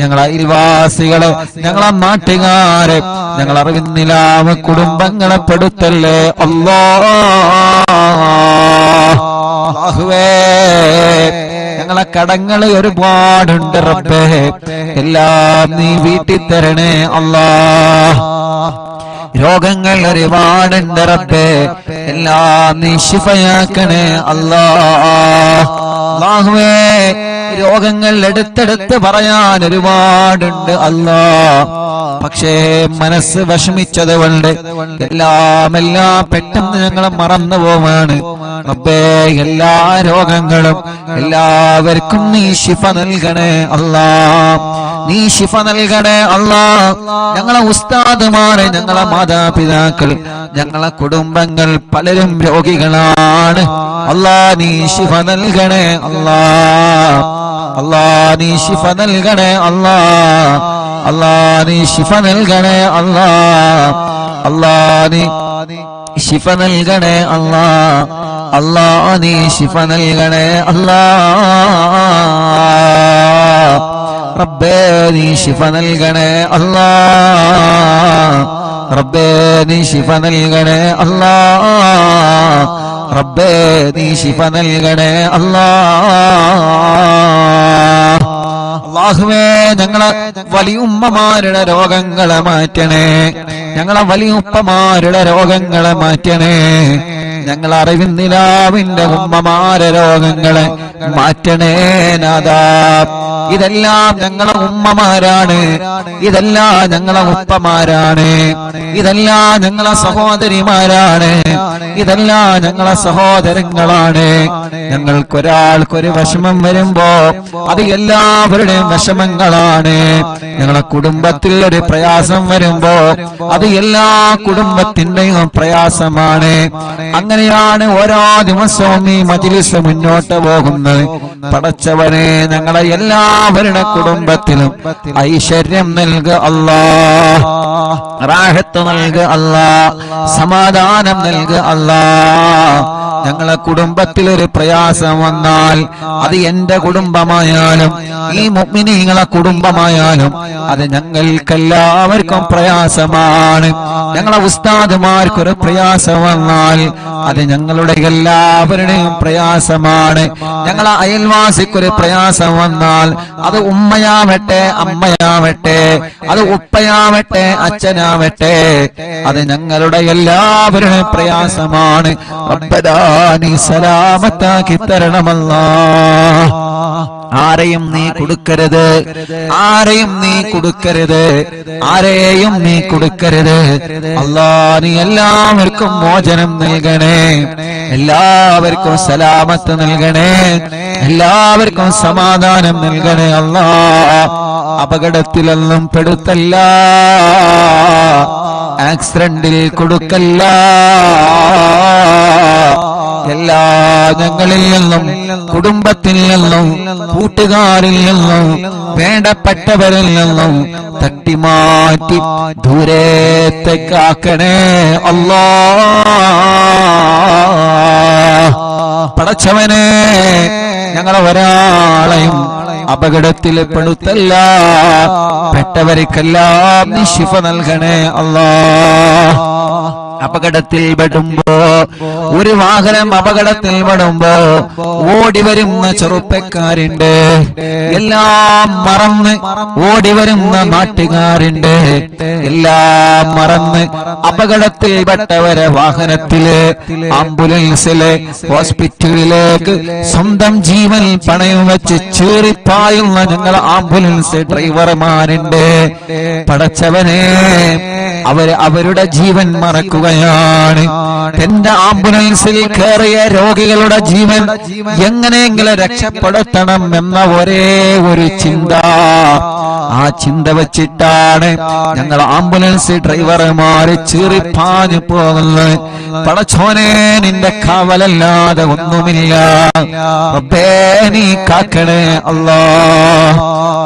ഞങ്ങളെ അയൽവാസികളെ, ഞങ്ങളെ നാട്ടുകാരെ, ഞങ്ങളെ അറിവിന്നിലാമ കുടുംബങ്ങളെ പെടുത്തല്ലേ അല്ലാഹുവേ. ഞങ്ങളെ കടങ്ങൾ ഒരുപാടുണ്ട് റബ്ബേ, എല്ലാം നീ വീട്ടിൽ തരണേ അല്ലാഹ്. രോഗങ്ങൾ ഒരുപാടുണ്ട് റബ്ബേ, എല്ലാം നീ ശിഫയാക്കണേ അല്ലാഹുവേ. രോഗങ്ങൾ എടുത്തെടുത്ത് പറയാൻ ഒരുപാടുണ്ട് അല്ലാഹ്. പക്ഷേ മനസ്സ് വിഷമിച്ചത് കൊണ്ട് എല്ലാം പെട്ടെന്ന് ഞങ്ങൾ മറന്നു പോവാണ് റബ്ബേ. എല്ലാ രോഗങ്ങളും എല്ലാവർക്കും നീ ശിഫ നൽകണേ അല്ലാഹ്, നീ ശിഫ നൽകണേ അല്ലാഹ്. ഞങ്ങളെ ഉസ്താദുമാരെ, ഞങ്ങളെ മാതാപിതാക്കൾ, ഞങ്ങളെ കുടുംബങ്ങൾ പലരും രോഗികളാണ് അല്ലാഹ്. നീ ശിഫ നൽകണേ അല്ലാഹ്, അല്ലാഹ് നീ ശിഫ നൽകണേ അല്ലാഹ്. അല്ലാ നീ ശിഫ നൽകണേ അല്ലാ. അല്ലാ നീ ശിഫ നൽകണേ അല്ലാ. അല്ലാ നീ ശിഫ നൽകണേ അല്ലാ. റബ്ബേ നീ ശിഫ നൽകണേ അല്ലാ. റബ്ബേ നീ ശിഫ നൽകണേ അല്ലാ. റബ്ബേ നീ ശിഫ നൽകണേ അല്ലാ. അല്ലാഹുവേ ഞങ്ങളെ വലിയുമ്മമാരുടെ രോഗങ്ങളെ മാറ്റണേ. ഞങ്ങളെ വലിയുപ്പമാരുടെ രോഗങ്ങളെ മാറ്റണേ. ഞങ്ങൾ അറിവിന്ദിലാവിന്റെ ഉമ്മമാരെ രോഗങ്ങളെ മാറ്റണേ നാഥാ. ഇതെല്ലാം ഞങ്ങളെ ഉമ്മമാരാണ്, ഇതെല്ലാം ഞങ്ങളെ ഉപ്പമാരാണ്, ഇതെല്ലാം ഞങ്ങളെ സഹോദരിമാരാണ്, ഇതെല്ലാം ഞങ്ങളെ സഹോദരങ്ങളാണ്. ഞങ്ങൾക്കൊരാൾക്കൊരു വിഷമം വരുമ്പോ അത് എല്ലാവരുടെയും വിഷമങ്ങളാണ്. ഞങ്ങളെ കുടുംബത്തിൽ ഒരു പ്രയാസം വരുമ്പോ അത് എല്ലാ കുടുംബത്തിന്റെയും പ്രയാസമാണ്. അങ്ങനെയാണ് ഓരോ ദിവസവും ഈ മജ്‌ലിസ് മുന്നോട്ട് പോകുന്നത്. പടച്ചവനെ ഞങ്ങളെ എല്ലാവരുടെ കുടുംബത്തിലും ഐശ്വര്യം നൽകുക അല്ലാ, റാഹത്ത് നൽകുക അല്ലാ, സമാധാനം നൽകുക അല്ലാ. ഞങ്ങളെ കുടുംബത്തിൽ ഒരു പ്രയാസം വന്നാൽ അത് എന്റെ കുടുംബമായാലും ഈ മുഅ്മിനീങ്ങളെ കുടുംബമായാലും അത് ഞങ്ങൾക്കെല്ലാവർക്കും പ്രയാസമാണ്. ഞങ്ങളെ ഉസ്താദുമാർക്കൊരു പ്രയാസം വന്നാൽ അത് ഞങ്ങളുടെ എല്ലാവരുടെയും പ്രയാസമാണ്. ഞങ്ങളെ അയൽവാസിക്കൊരു പ്രയാസം വന്നാൽ അത് ഉമ്മയാവട്ടെ അമ്മയാവട്ടെ, അത് ഉപ്പയാവട്ടെ അച്ഛനാവട്ടെ, അത് ഞങ്ങളുടെ എല്ലാവരുടെയും പ്രയാസമാണ്. റബ്ബനാ നീ സലാമത്താക്കി തരണമല്ലാ. ആരെയും നീ കൊടുക്കരുത്, ആരെയും നീ കൊടുക്കരുത്, ആരെയും നീ കൊടുക്കരുത്. അല്ലാ നീ എല്ലാവർക്കും മോചനം നൽകണേ, എല്ലാവർക്കും സലാമത്ത് നൽകണേ, എല്ലാവർക്കും സമാധാനം നൽകണേ. അല്ലാ അപകടത്തിലൊന്നും പെടുത്തല്ല, ആക്സിഡന്റിൽ കൊടുക്കല്ല. എല്ലാ ഞങ്ങളിൽ നിന്നും കുടുംബത്തിൽ നിന്നും കൂട്ടുകാരിൽ നിന്നും വേണ്ടപ്പെട്ടവരിൽ നിന്നും തട്ടിമാറ്റി ദൂരത്തേക്കാക്കണേ അല്ലാ. പടച്ചവനെ ഞങ്ങളെ ഒരാളെയും അപകടത്തിൽ പെടുത്തല്ല, പെട്ടവർക്കെല്ലാം നീ ശിഫ നൽകണേ അല്ലാ. അപകടത്തിൽ പെടുമ്പോ, ഒരു വാഹനം അപകടത്തിൽ പെടുമ്പോ ഓടി വരുന്ന ചെറുപ്പക്കാരുണ്ട്, എല്ലാം മറന്ന് ഓടി വരുന്ന നാട്ടുകാരുണ്ട്, എല്ലാം മറന്ന് അപകടത്തിൽപ്പെട്ടവരെ വാഹനത്തില് ആംബുലൻസില് ഹോസ്പിറ്റലിലേക്ക് സ്വന്തം ജീവൻ പണയം വെച്ച് ചീറിപ്പായുന്ന ഞങ്ങൾ ആംബുലൻസ് ഡ്രൈവർമാരുണ്ട്. പടച്ചവനെ അവരുടെ ജീവൻ മറക്കുകയാണ്. എന്റെ ആംബുലൻസിൽ കയറിയ രോഗികളുടെ ജീവൻ എങ്ങനെയെങ്കിലും രക്ഷപ്പെടുത്തണം എന്ന ഒരേ ഒരു ചിന്ത, ആ ചിന്ത വെച്ചിട്ടാണ് ഞങ്ങൾ ആംബുലൻസ് ഡ്രൈവർമാര് ചീറിപ്പാഞ്ഞു പോകുന്നത്. പടച്ചോനെ നിന്റെ കാവലല്ലാതെ ഒന്നുമില്ല. റബ്ബേ നീ കാക്കണേ അല്ലാ.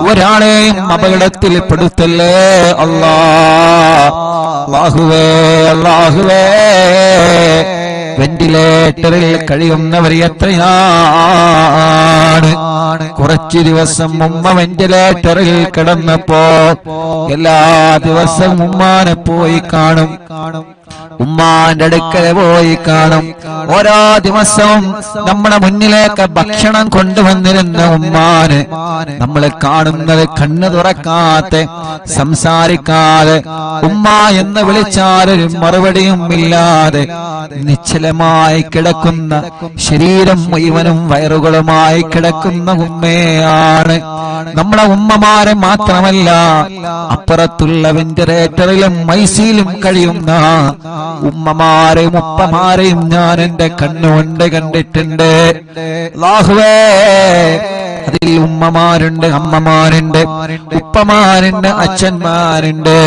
ഒരാളെയും അപകടത്തിൽ പെടുത്തല്ലേ അല്ലാ. അല്ലാഹുവേ അല്ലാഹുവേ, വെന്റിലേറ്ററിൽ കഴിയുന്നവർ എത്രയാണ്. കുറച്ചു ദിവസം ഉമ്മ വെന്റിലേറ്ററിൽ കിടന്നപ്പോ എല്ലാ ദിവസവും ഉമ്മാനെ പോയി കാണും, ഉമ്മാന്റെ അടുക്കൽ പോയി കാണും. ഓരോ ദിവസവും നമ്മുടെ മുന്നിലേക്ക് ഭക്ഷണം കൊണ്ടുവന്നിരുന്ന ഉമ്മാന് നമ്മൾ കാണുന്നത് കണ്ണു തുറക്കാതെ സംസാരിക്കാതെ ഉമ്മ എന്ന് വിളിച്ചാലൊരു മറുപടിയും ഇല്ലാതെ നിശ്ചലമായി കിടക്കുന്ന, ശരീരം മുഴുവനും വയറുകളുമായി കിടക്കുന്ന ഉമ്മയാണ്. നമ്മളെ ഉമ്മമാരെ മാത്രമല്ല, അപ്പുറത്തുള്ള വെന്റിലേറ്ററിലും ഐസിയിലും കഴിയുന്ന ഉമ്മമാരെയും ഉപ്പമാരെയും ഞാൻ എന്റെ കണ്ണുകൊണ്ട് കണ്ടിട്ടുണ്ട്. അല്ലാഹുവേ അതിൽ ഉമ്മമാരുണ്ട്, അമ്മമാരുണ്ട്, ഉപ്പമാരുണ്ട്, അച്ഛന്മാരുണ്ട്.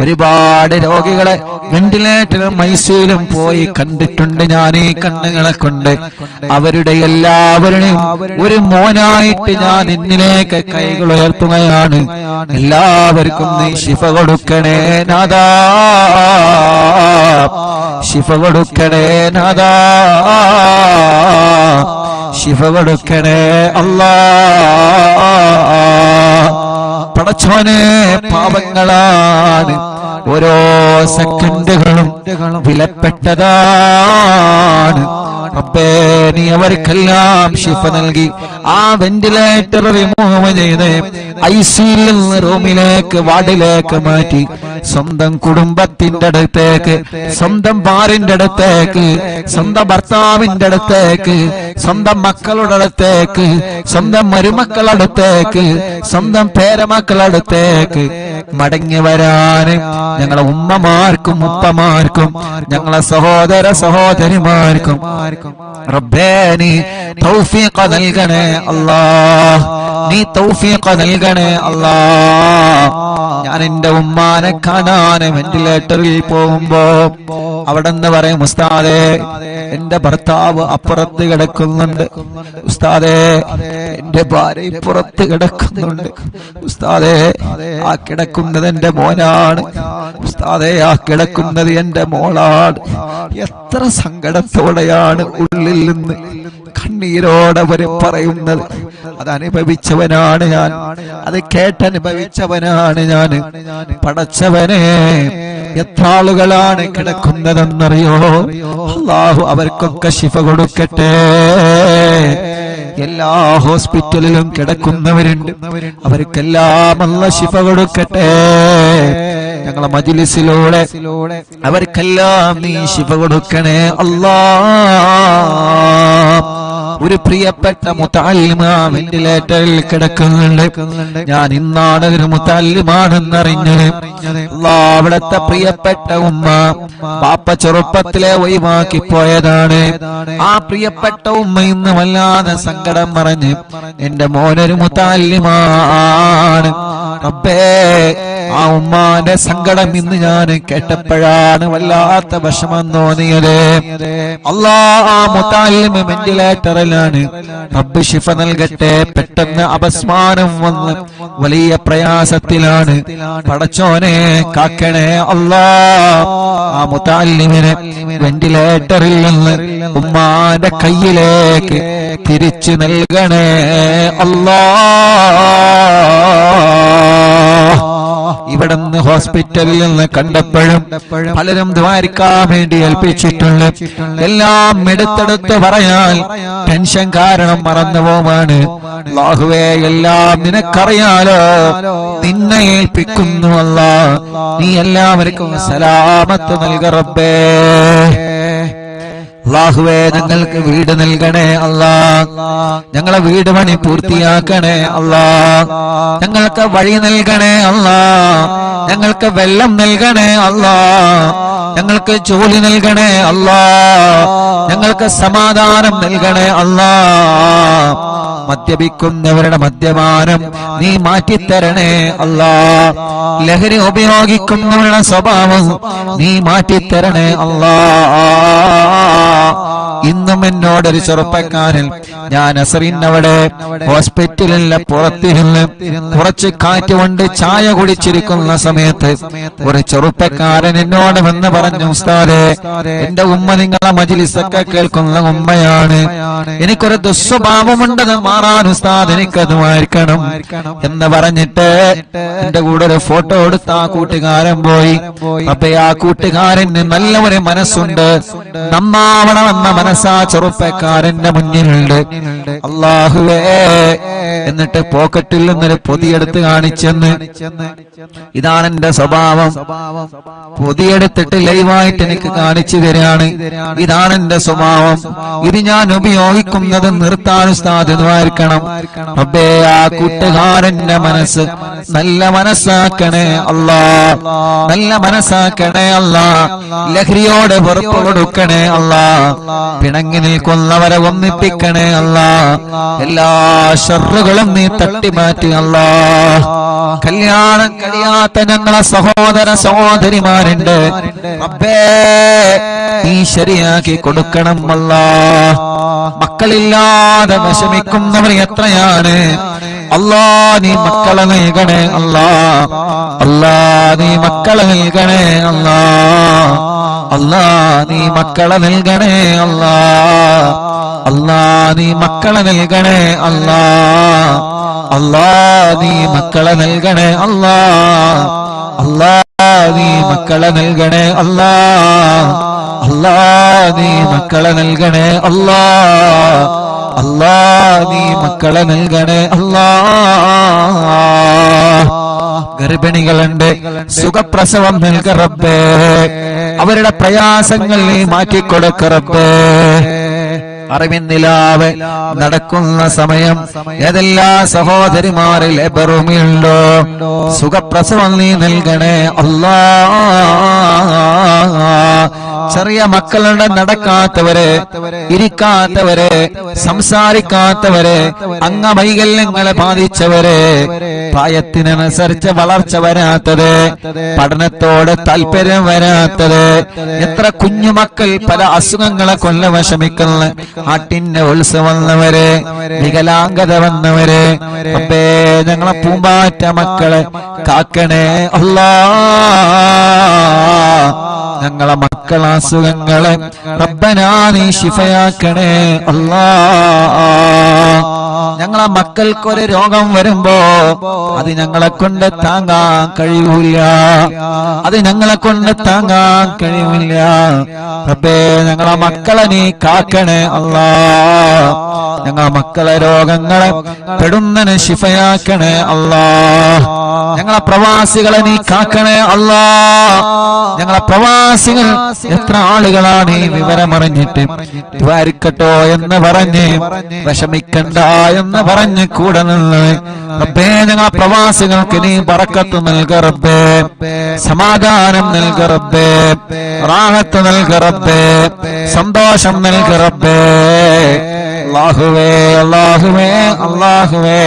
ഒരുപാട് രോഗികളെ വെന്റിലേറ്ററിലും ഐസിയുലും പോയി കണ്ടിട്ടുണ്ട് ഞാൻ ഈ കണ്ണുകളെ കൊണ്ട്. അവരുടെ എല്ലാവരുടെയും ഒരു മോനായിട്ട് ഞാൻ എന്നിലേക്ക് കൈകൾ ഉയർത്തുകയാണ്. എല്ലാവർക്കും നീ ശിഫ കൊടുക്കണേ നാഥാ, ശിഫ കൊടുക്കണേ നാഥാ, ശിഫ കൊടുക്കണേ അല്ലാ. പടച്ചോനെ, പാപങ്ങളാണ്, ഓരോ സെക്കൻഡുകളും വിലപ്പെട്ടതാണ്. റബ്ബേ, നീ അവർക്കെല്ലാം ശിഫ നൽകി ആ വെന്റിലേറ്റർ റിമൂവ് ചെയ്ത് ഐസിയിൽ നിന്ന് റൂമിലേക്ക്, വാർഡിലേക്ക് മാറ്റി സ്വന്തം കുടുംബത്തിന്റെ അടുത്തേക്ക്, സ്വന്തം ഭാര്യന്റെ അടുത്തേക്ക്, സ്വന്തം ഭർത്താവിന്റെ അടുത്തേക്ക്, സ്വന്തം മക്കളുടെ അടുത്തേക്ക്, സ്വന്തം മരുമക്കളുടെ അടുത്തേക്ക്, സ്വന്തം പേരമക്കളുടെ അടുത്തേക്ക് മടങ്ങി വരാന് ഞങ്ങളെ ഉമ്മമാർക്കും ഉപ്പമാർക്കും ഞങ്ങളെ സഹോദര സഹോദരിമാർക്കും റബ്ബേ നീ തൗഫീഖ് നൽകണേ അല്ലാഹ്, നീ തൗഫീഖ് നൽകണേ അല്ലാഹ്. ഞാൻ എന്റെ ഉമ്മാനെ കാണാൻ വെന്റിലേറ്ററിൽ പോകുമ്പോ അവിടെ നിന്ന് പറയും, ഉസ്താദേ എന്റെ ഭർത്താവ് അപ്പുറത്ത് കിടക്കുന്നുണ്ട്, ഉസ്താദേ എന്റെ ഭാര്യ പുറത്ത് കിടക്കുന്നുണ്ട്, ഉസ്താദേ ആ കിടക്കുന്നത് എന്റെ മോനാണ്, ഉസ്താദേ ആ കിടക്കുന്നത് എന്റെ മോളാണ്. എത്ര സങ്കടത്തോടെയാണ് ഉള്ളിൽ നിന്ന് കണ്ണീരോടെ അവര് പറയുന്നത്. അതനുഭവിച്ചവനാണ് ഞാൻ, അത് കേട്ടനുഭവിച്ചവനാണ് ഞാൻ. പടച്ചവനെ, എത്ര ആളുകളാണ് കിടക്കുന്നതെന്നറിയോ? അല്ലാഹു അവർക്കൊക്കെ ശിഫ കൊടുക്കട്ടെ. എല്ലാ ഹോസ്പിറ്റലിലും കിടക്കുന്നവരുണ്ട്, അവർക്കെല്ലാം അല്ലാഹു ശിഫ കൊടുക്കട്ടെ. ഞങ്ങളെ മജ്‌ലിസിലൂടെ അവർക്കെല്ലാം നീ ശിഫ കൊടുക്കണേ അല്ലാഹ്. ഒരു പ്രിയപ്പെട്ട മുതഅല്ലിമ വെന്റിലേറ്ററിൽ കിടക്കുന്നുണ്ട്. ഞാൻ ഇന്നാണ് ഒരു മുതഅല്ലിമാണെന്നറിഞ്ഞത്. അവിടുത്തെ പ്രിയപ്പെട്ട ഉമ്മ പാപ്പ ചെറുപ്പത്തിലെ ഒഴിവാക്കി പോയതാണ്. ആ പ്രിയപ്പെട്ട ഉമ്മ ഇന്ന് വല്ലാതെ സങ്കടം പറഞ്ഞ് എന്റെ മോനൊരു മുതഅല്ലിമാണ്. റബ്ബേ, ആ ഉമ്മാന്റെ സങ്കടം ഇന്ന് ഞാൻ കേട്ടപ്പോഴാണ് വല്ലാത്ത വിഷമം തോന്നിയത്. അല്ലാഹ്, ആ മുതഅല്ലിമ വെന്റിലേറ്ററിലാണ്. റബ്ബ് ശിഫ നൽകട്ടെ. പെട്ടെന്ന് അപസ്മാരം വന്ന് വലിയ പ്രയാസത്തിലാണ്. പടച്ചോനെ കാക്കണേ അല്ലാഹ്. ആ മുതഅല്ലിമിനെ വെന്റിലേറ്ററിൽ നിന്ന് ഉമ്മാന്റെ കയ്യിലേക്ക് തിരിച്ചു നൽകണേ അല്ലാഹ്. ഇവിടുന്ന് ഹോസ്പിറ്റലിൽ നിന്ന് കണ്ടപ്പോഴും പലരും ദ്വാരിക്കാൻ വേണ്ടി ഏൽപ്പിച്ചിട്ടുണ്ട്. എല്ലാം എടുത്തെടുത്ത് പറയാൻ ടെൻഷൻ കാരണം മറന്നു പോവാണ്. അല്ലാഹുവേ, എല്ലാം നിനക്കറിയാലോ, നിന്നെ ഏൽപ്പിക്കുന്നു അല്ലാഹ്. നീ എല്ലാവർക്കും സലാമത്ത് നൽക റബ്ബേ. അല്ലാഹുവേ, ഞങ്ങൾക്ക് വീട് നൽകണേ അല്ലാഹ്. ഞങ്ങളെ വീട് പണി പൂർത്തിയാക്കണേ അല്ലാഹ്. ഞങ്ങൾക്ക് വഴി നൽകണേ അല്ലാഹ്. ഞങ്ങൾക്ക് വെള്ളം നൽകണേ അല്ലാഹ്. ഞങ്ങൾക്ക് ജോലി നൽകണേ അല്ലാഹ്. ഞങ്ങൾക്ക് സമാധാനം നൽകണേ അല്ലാഹ്. മദ്യപിക്കുന്നവരുടെ മദ്യപാനം നീ മാറ്റിത്തരണേ അല്ലാഹ്. ലഹരി ഉപയോഗിക്കുന്നവരുടെ സ്വഭാവം നീ മാറ്റിത്തരണേ അല്ലാഹ്. ഇന്നും എന്നോടൊരു ചെറുപ്പക്കാരൻ, ഞാൻ അസറിനവിടെ ഹോസ്പിറ്റലിലെ പുറത്തിരുന്ന് കുറച്ച് കാറ്റ് കൊണ്ട് ചായ കുടിച്ചിരിക്കുന്ന സമയത്ത് ഒരു ചെറുപ്പക്കാരൻ എന്നോട് വന്ന് പറഞ്ഞു, ഉസ്താദേ എന്റെ ഉമ്മ നിങ്ങളെ മജ്‌ലിസൊക്കെ കേൾക്കുന്ന ഉമ്മയാണ്, എനിക്കൊരു ദുസ്വഭാവമുണ്ടത് മാറാൻ ഉസ്താദ് എനിക്കത് മാറ്റണം എന്ന് പറഞ്ഞിട്ട് എന്റെ കൂടെ ഒരു ഫോട്ടോ എടുത്ത് ആ കൂട്ടുകാരൻ പോയി. അപ്പൊ ആ കൂട്ടുകാരന് നല്ല ഒരു മനസ്സുണ്ട്, നന്നാവണമെന്ന മനസ്സാ ചെറുപ്പക്കാരന്റെ മുന്നിലുണ്ട്. അല്ലാഹുവേ, എന്നിട്ട് പോക്കറ്റിൽ നിന്നൊരു പൊതിയെടുത്ത് കാണിച്ചെന്ന്, ഇതാണ് എന്റെ സ്വഭാവം. പൊതിയെടുത്തിട്ട് ലൈവായിട്ട് എനിക്ക് കാണിച്ചു തരാണ്, ഇതാണ് എന്റെ സ്വഭാവം, ഇത് ഞാൻ ഉപയോഗിക്കുന്നത് നിർത്താൻ ഉസ്താദ് ദ്വാരിക്കണം. റബ്ബേ, ആ കൂട്ടുകാരന്റെ മനസ്സ് നല്ല മനസ്സാക്കണേ അല്ലാഹ്, നല്ല മനസ്സാക്കണേ അല്ലാഹ്. ലഹരിയോട് വെറുപ്പ് കൊടുക്കണേ അല്ലാഹ്. പിണങ്ങി നിൽക്കുന്നവരെ ഒന്നിപ്പിക്കണേ അല്ലാഹ്. എല്ലാ ശർറിൽ ഷറുകളും നീ തട്ടിമാറ്റി അല്ലാ. കല്യാണം കഴിയാത്ത ഞങ്ങളെ സഹോദര സഹോദരിമാരുണ്ട് റബ്ബേ, നീ ശരിയാക്കി കൊടുക്കണം അല്ലാ. മക്കളില്ലാതെ വിഷമിക്കുന്നവർ എത്രയാണ് അല്ലാ, നീ മക്കളെ നൽകണേ അല്ലാ. അല്ലാ, നീ മക്കളെ നൽകണേ അല്ലാ. അല്ലാ, നീ മക്കളെ നൽകണേ അല്ലാ. അല്ലാ, നീ മക്കളെ നൽകണേ അല്ലാ. അല്ലാ, നീ മക്കളെ നൽകണേ അല്ലാ. അല്ലാ, നീ മക്കളെ നൽകണേ അല്ലാ. അല്ലാ, നീ മക്കളെ നൽകണേ അല്ലാ. അല്ലാ, നീ മക്കളെ നൽകണേ അല്ലാ. ഗർഭിണികളുണ്ട്, സുഖപ്രസവം നൽക റബ്ബേ. അവരുടെ പ്രയാസങ്ങൾ നീ മാറ്റിക്കൊടുക്ക റബ്ബേ. അറിവിന്നിലാവ് നടക്കുന്ന സമയം ഏതെല്ലാ സഹോദരിമാരിൽ എബറുമിയുണ്ടോ സുഖപ്രസവം നീ നൽകണേ അല്ലാ. ചെറിയ മക്കളുടെ നടക്കാത്തവരെ, ഇരിക്കാത്തവരെ, സംസാരിക്കാത്തവരെ, അംഗവൈകല്യങ്ങളെ ബാധിച്ചവരെ, പ്രായത്തിനനുസരിച്ച് വളർച്ച വരാത്തത്, പഠനത്തോട് താല്പര്യം വരാത്തത്, എത്ര കുഞ്ഞുമക്കൾ പല അസുഖങ്ങളെ കൊല്ല വിഷമിക്കുന്ന ആട്ടിന്റെ ഉത്സവം വന്നവരെ, വികലാംഗത വന്നവരെ, അപ്പേ ഞങ്ങളെ പൂമ്പാറ്റ മക്കളെ കാക്കണേ അല്ലാ. ഞങ്ങളെ മക്കളെ അസുഖങ്ങളെ റബ്ബനാ നീ ശിഫയാക്കണേ അല്ലാ. ഞങ്ങളെ മക്കൾക്കൊരു രോഗം വരുമ്പോ അത് ഞങ്ങളെ കൊണ്ട് താങ്ങാൻ കഴിയൂല, അത് ഞങ്ങളെ കൊണ്ട് താങ്ങാൻ കഴിയൂല റബ്ബേ. ഞങ്ങളെ മക്കളെ നീ കാക്കണേ അല്ലാ. ഞങ്ങളെ മക്കളെ രോഗങ്ങളെ പെടുന്നതിന് ശിഫയാക്കണേ അല്ലാ. ഞങ്ങളെ പ്രവാസികളെ നീ കാക്കണേ അല്ലാ. ഞങ്ങളെ പ്രവാസികൾ എത്ര ആളുകളാണ് ഈ വിവരമറിഞ്ഞിട്ട് ദ്വാരിക്കട്ടോ എന്ന് പറഞ്ഞ് വിഷമിക്കണ്ട എന്ന് പറഞ്ഞ് കൂടെ നിന്ന് റബ്ബേ, ഞങ്ങളെ പ്രവാസികൾക്ക് നീ ബറക്കത്ത് നൽക റബ്ബേ, സമാധാനം നൽക റബ്ബേ, റാഹത്ത് നൽക റബ്ബേ, സന്തോഷം നൽക റബ്ബേ. അല്ലാഹുവേ, അല്ലാഹുവേ, അല്ലാഹുവേ,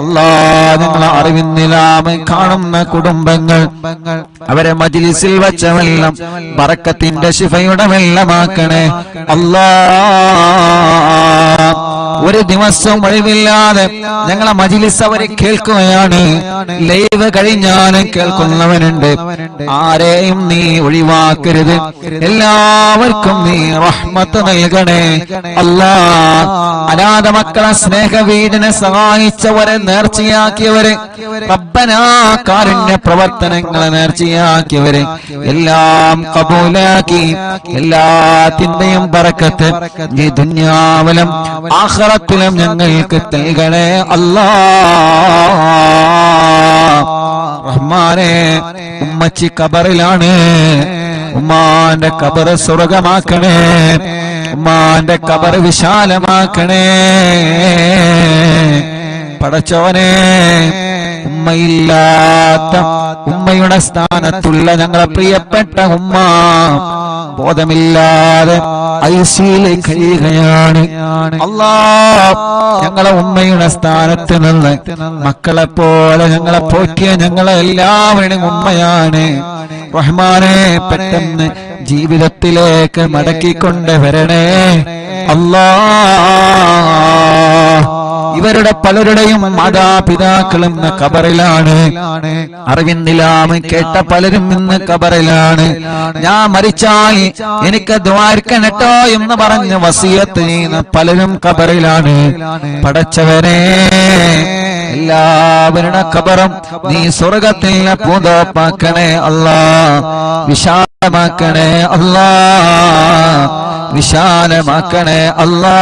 അല്ലാ. ഞങ്ങളെ അറിവിന്നിലാമ കാണുന്ന കുടുംബങ്ങൾ അവരെ മജ്ലിസിൽ വച്ച വെള്ളം ബറക്കത്തിന്റെ ശിഫയുടെ വെള്ളമാക്കണേ അല്ലാ. ഒരു ദിവസം ഒഴിവില്ലാതെ ഞങ്ങളെ മജ്ലിസ് അവരെ കേൾക്കുകയാണ്. ലൈവ് കഴിഞ്ഞാലും കേൾക്കുന്നവനുണ്ട്. ആരെയും നീ ഒഴിവാക്കരുത്, എല്ലാവർക്കും നീ റഹ്മത്ത് നൽകണേ അല്ലാ. അനാഥ മക്കളെ സ്നേഹവീടിനെ സഹായിച്ചവരെ, നേർച്ചയാക്കിയവരെ, റബ്ബനാ കാരുണ്യ പ്രവർത്തനങ്ങളെ നേർച്ചയാക്കിയവരെ എല്ലാം കബൂലാക്കി എല്ലാത്തിന്റെയും ബറക്കത്ത് ഈ ദുനിയാവിലും ആഖിറത്തിലും ഞങ്ങൾക്ക് നൽകണേ അല്ലാ. റഹ്മാനേ, ഉമ്മച്ചി ഖബറിലാണ്, ഉമ്മാന്റെ ഖബർ സ്വർഗമാക്കണേ, ഉമ്മാന്റെ ഖബർ വിശാലമാക്കണേ പടച്ചോനെ. ഉമ്മയില്ലാത്ത, ഉമ്മയുടെ സ്ഥാനത്തുള്ള ഞങ്ങളെ പ്രിയപ്പെട്ട ഉമ്മ ബോധമില്ലാതെ ഐസിയിൽ കഴിയുകയാണ് അല്ലാ. ഞങ്ങളെ ഉമ്മയുടെ സ്ഥാനത്ത് നിന്ന് മക്കളെ പോലെ ഞങ്ങളെ പോറ്റിയ ഞങ്ങളെ എല്ലാവരുടെയും ഉമ്മയാണ് റഹ്മാനെ. പെട്ടെന്ന് ജീവിതത്തിലേക്ക് മടക്കിക്കൊണ്ട് വരണേ അല്ലാ. ഇവരുടെ പലരുടെയും മാതാപിതാക്കളും ഇന്ന് ഖബറിലാണ്. അറിവിന്നിലാമ കേട്ട പലരും ഇന്ന് ഖബറിലാണ്. ഞാൻ മരിച്ചാൽ എനിക്ക് ദ്വാരക്കണട്ടോ എന്ന് പറഞ്ഞ് വസിയത്ത് ചെയ്യുന്ന പലരും ഖബറിലാണ്. പടച്ചവനെ, എല്ലാവരുടെ ഖബറും നീ സ്വർഗത്തിൽ പൂന്തോപ്പാക്കണേ അല്ലാ. വിശാലമാക്കണേ അല്ലാ, വിശാലമാക്കണേ അല്ലാ,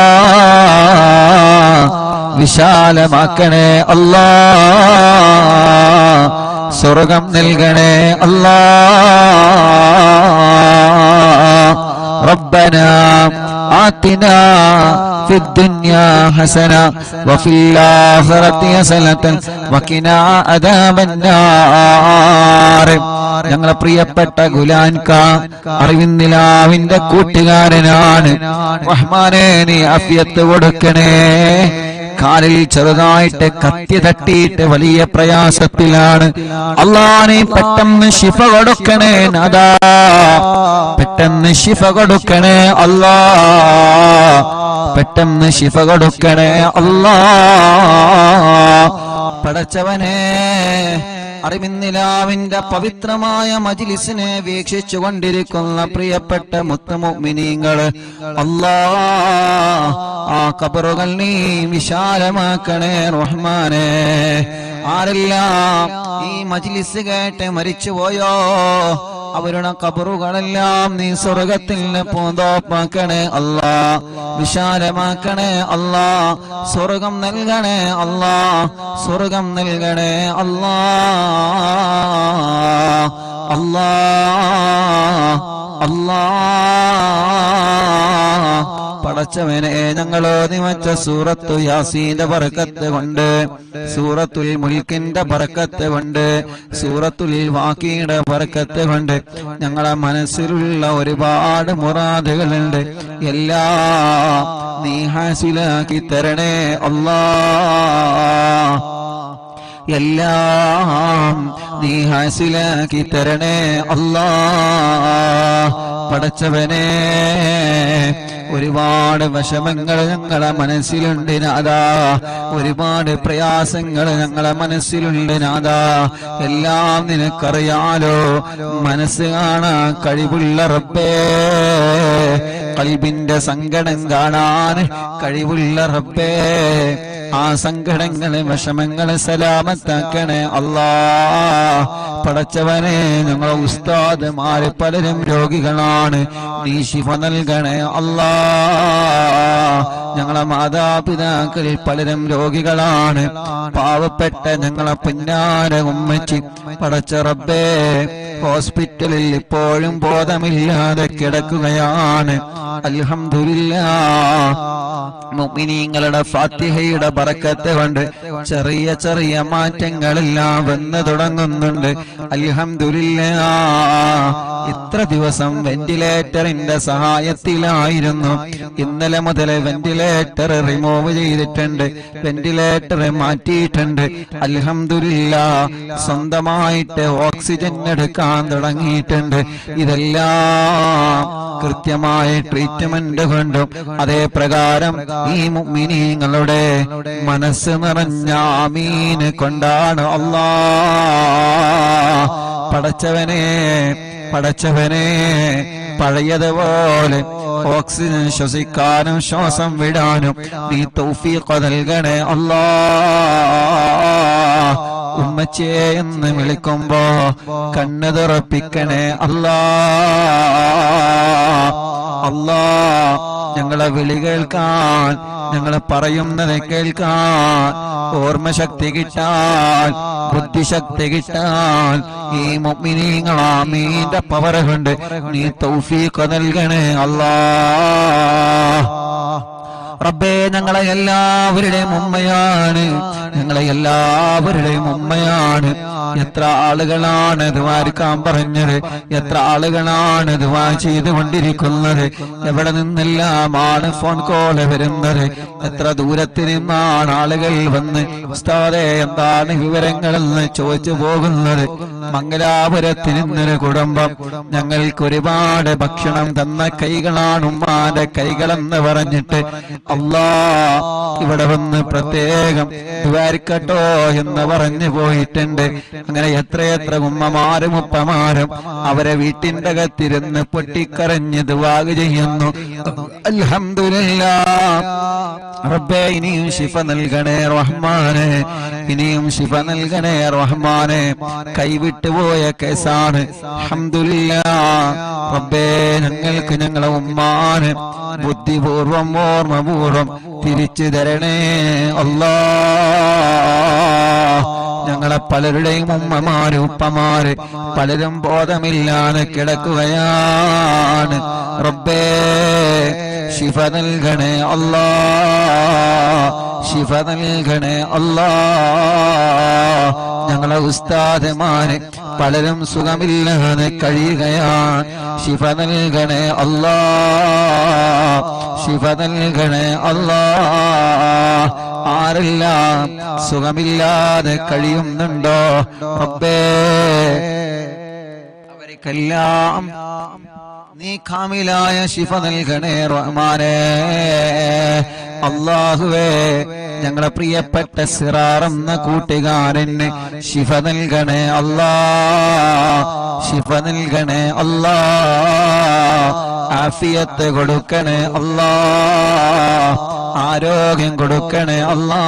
വിശാലമാക്കണേ അല്ലാ. സ്വർഗം നൽകണേ അല്ലാ. റബ്ബനാ ആതിനാ ഫിദ്ദുനിയാ ഹസന വഫിൽ ആഖിറതി ഹസനതൻ വഖിനാ അദാബന്നാർ. ഞങ്ങളെ പ്രിയപ്പെട്ട ഗുലാൻക അറിവിന്നിലാവിന്റെ കൂട്ടുകാരനാണ്. റഹ്മാനേ, നീ ആഫിയത്ത് കൊടുക്കണേ, കാലിൽ ചെറുതായിട്ട് കത്തി തട്ടിയിട്ട് വലിയ പ്രയാസത്തിലാണ്. അല്ലാഹ് നീ പെട്ടെന്ന് ശിഫ കൊടുക്കണേ നാഥാ, പെട്ടെന്ന് ശിഫ കൊടുക്കണേ അല്ലാഹ്, പെട്ടെന്ന് ശിഫ കൊടുക്കണേ അല്ലാഹ്. പടച്ചവനെ, അറിവിന്നിലാവിന്റെ പവിത്രമായ മജ്ലിസിനെ വീക്ഷിച്ചു കൊണ്ടിരിക്കുന്ന പ്രിയപ്പെട്ട മുത്തുമുഅ്മിനീങ്ങൾ, അല്ലാഹ് ആ ഖബറുകൾ നീ വിശാലമാക്കണേ റഹ്മാനേ. ആരെല്ലാം ഈ മജ്ലിസ് കേട്ട് മരിച്ചുപോയോ അവരുടെ ഖബറുകളെല്ലാം നീ സ്വർഗത്തിൽ പൂന്തോപ്പാക്കണേ അല്ലാഹ്, വിശാലമാക്കണേ അല്ലാഹ്, സ്വർഗം നൽകണേ അല്ലാഹ്, സ്വർഗം നൽകണേ അല്ലാഹ്, അല്ലാഹ്, അല്ലാഹ്. പടച്ചവനെ, ഞങ്ങളോ നിമച്ച സൂറത്തു യാസീന്റെ ബറക്കത്ത് കൊണ്ട്, സൂറത്തുൽ മുൽക്കിന്റെ ബറക്കത്ത് കൊണ്ട്, സൂറത്തുൽ വാഖിയുടെ ബറക്കത്ത് കൊണ്ട് ഞങ്ങളെ മനസ്സിലുള്ള ഒരുപാട് മുറാദുകളുണ്ട്, എല്ലാം നീ ഹാസിലാക്കി തരണേ അല്ലാഹ്, എല്ലാം നീ ഹാസിലാക്കി തരണേ അല്ലാഹ്. പടച്ചവനെ, ഒരുപാട് വിഷമങ്ങൾ ഞങ്ങളെ മനസ്സിലുണ്ട് നാഥാ, ഒരുപാട് പ്രയാസങ്ങൾ ഞങ്ങളെ മനസ്സിലുണ്ട് നാഥാ, എല്ലാം നിനക്കറിയാലോ. മനസ്സ് കാണാൻ കഴിവുള്ള റബ്ബേ, ഖൽബിന്റെ സങ്കടം കാണാൻ കഴിവുള്ള റബ്ബേ, ആ സങ്കടങ്ങളെ വിഷമങ്ങളെ സലാമത്താക്കണേ അല്ലാഹ്. പടച്ചവനെ, ഞങ്ങളെ ഉസ്താദുമാര് പലരും രോഗികളാണ്, നീ ശിഫ നൽകണേ അല്ലാഹ്. ഞങ്ങളെ മാതാപിതാക്കൾ പലരും രോഗികളാണ്, പാവപ്പെട്ട ഞങ്ങളെ പിന്നാര ഉമ്മച്ചി പടച്ച റബ്ബേ ഹോസ്പിറ്റലിൽ ഇപ്പോഴും ബോധമില്ലാതെ കിടക്കുകയാണ്. അൽഹംദുലില്ലാഹ്, മുഅ്മിനീങ്ങളുടെ ഫാത്തിഹയുടെ ബറക്കത്ത് കൊണ്ട് ചെറിയ ചെറിയ മാറ്റങ്ങളെല്ലാം വന്നു തുടങ്ങുന്നുണ്ട്. അൽഹംദുലില്ലാഹ്. ഇത്ര ദിവസം വെന്റിലേറ്ററിന്റെ സഹായത്തിലായിരുന്നു, ഇന്നലെ മുതൽ വെന്റിലേറ്റർ റിമൂവ് ചെയ്തിട്ടുണ്ട്, വെന്റിലേറ്റർ മാറ്റിയിട്ടുണ്ട്. അൽഹംദുലില്ലാഹ്, സ്വന്തമായിട്ട് ഓക്സിജൻ എടുക്കാൻ തുടങ്ങിയിട്ടുണ്ട്. ഇതെല്ലാം കൃത്യമായ ട്രീറ്റ്മെന്റ് കൊണ്ടും അതേ പ്രകാരം ഈ മുഅ്മിനീങ്ങളുടെ മനസ്സ് നിറഞ്ഞ ആമീൻ കൊണ്ടാണ് അല്ലാഹ്. പടച്ചവനെ, പടച്ചവനെ, പഴയതുപോലെ ഓക്സിജൻ ശ്വസിക്കാനും ശ്വാസം വിടാനും നീ തൗഫീഖ് നൽകണേ അല്ലാഹ്. ഉമ്മച്ചേ എന്ന് വിളിക്കുമ്പോ കണ്ണ് തുറപ്പിക്കണേ അല്ലാഹ്, അല്ലാഹ്. ഞങ്ങളെ വിളി കേൾക്കാൻ, ഞങ്ങളെ പറയുന്നത് കേൾക്കാൻ ഓർമ്മശക്തി കിട്ടാൻ, ബുദ്ധിശക്തി കിട്ടാൻ ഈ മുഅ്മിനീങ്ങൾ ആമീന്റെ പവർ കൊണ്ട് നീ തൗഫീഖ് നൽകണേ അല്ലാഹ്. റബ്ബേ, ഞങ്ങളെ എല്ലാവരുടെയും ഉമ്മയാണ്, ഞങ്ങളെ എല്ലാവരുടെയും ഉമ്മയാണ്. എത്ര ആളുകളാണ് ദുആരിക്കാൻ പറഞ്ഞത്, എത്ര ആളുകളാണ് ദുആ ചെയ്തുകൊണ്ടിരിക്കുന്നത്, എവിടെ നിന്നെല്ലാമാണ് ഫോൺ കോൾ വരുന്നത്, എത്ര ദൂരത്തിൽ നിന്നാണ് ആളുകൾ വന്ന് ഉസ്താദേ എന്താണ് വിവരങ്ങളെന്ന് ചോദിച്ചു പോകുന്നത്. മംഗലാപുരത്തിൽ നിന്നൊരു കുടുംബം ഞങ്ങൾക്ക് ഒരുപാട് ഭക്ഷണം തന്ന കൈകളാണ് ഉമ്മാന്റെ കൈകളെന്ന് പറഞ്ഞിട്ട് അല്ലാഹ് ഇവിടെ വന്ന് പ്രത്യേകം ദുആരിക്കട്ടോ എന്ന് പറഞ്ഞു പോയിട്ടുണ്ട്. അങ്ങനെ എത്രയെത്ര ഉമ്മമാരും ഉപ്പമാരും അവരെ വീട്ടിന്റെ അകത്തിരുന്ന് പൊട്ടിക്കരഞ്ഞ് ദുആ ചെയ്യുന്നു. അൽഹംദുലില്ലാഹ്. റബ്ബേ, ഇനിയും ശിഫ നൽകണേ റഹ്മാനെ, ഇനിയും ശിഫ നൽകണേ റഹ്മാനെ. കൈവിട്ടുപോയ കേസാണ്. അൽഹംദുലില്ലാഹ്. റബ്ബേ, ഞങ്ങൾക്ക് ഞങ്ങളെ ഉമ്മാനെ ബുദ്ധിപൂർവം ഓർമ്മപൂർവം തിരിച്ചു തരണേ അല്ലാഹ്. ഞങ്ങളെ പലരുടെയും ഉമ്മമാര് ഉപ്പമാര് പലരും ബോധമില്ലാതെ കിടക്കുകയാണ്. റബ്ബേ, ശിഫ നൽകണേ അല്ലാഹ്, ശിഫ നൽകണേ അല്ലാഹ്. ഞങ്ങളെ ഉസ്താദുമാര് പലരും സുഖമില്ലാതെ കഴിയുകയാണ്. ശിഫ നൽകണേ അല്ലാഹ്, ശിഫ നൽകണേ അല്ലാഹ്. ആരെല്ലാം സുഖമില്ലാതെ കഴിയുന്നുണ്ടോ റബ്ബേ, അവർക്കെല്ലാം നീ കാമിലായ ശിഫ നൽകണേ റഹ്മാനേ. അല്ലാഹുവേ, ഞങ്ങളെ പ്രിയപ്പെട്ട സിറാർ എന്ന കൂട്ടുകാരന് ശിഫ നൽകണേ അല്ലാ, ശിഫ നൽകണേ അല്ലാ, ആഫിയത്ത് കൊടുക്കണേ അല്ലാ, ആരോഗ്യം കൊടുക്കണേ അല്ലാ.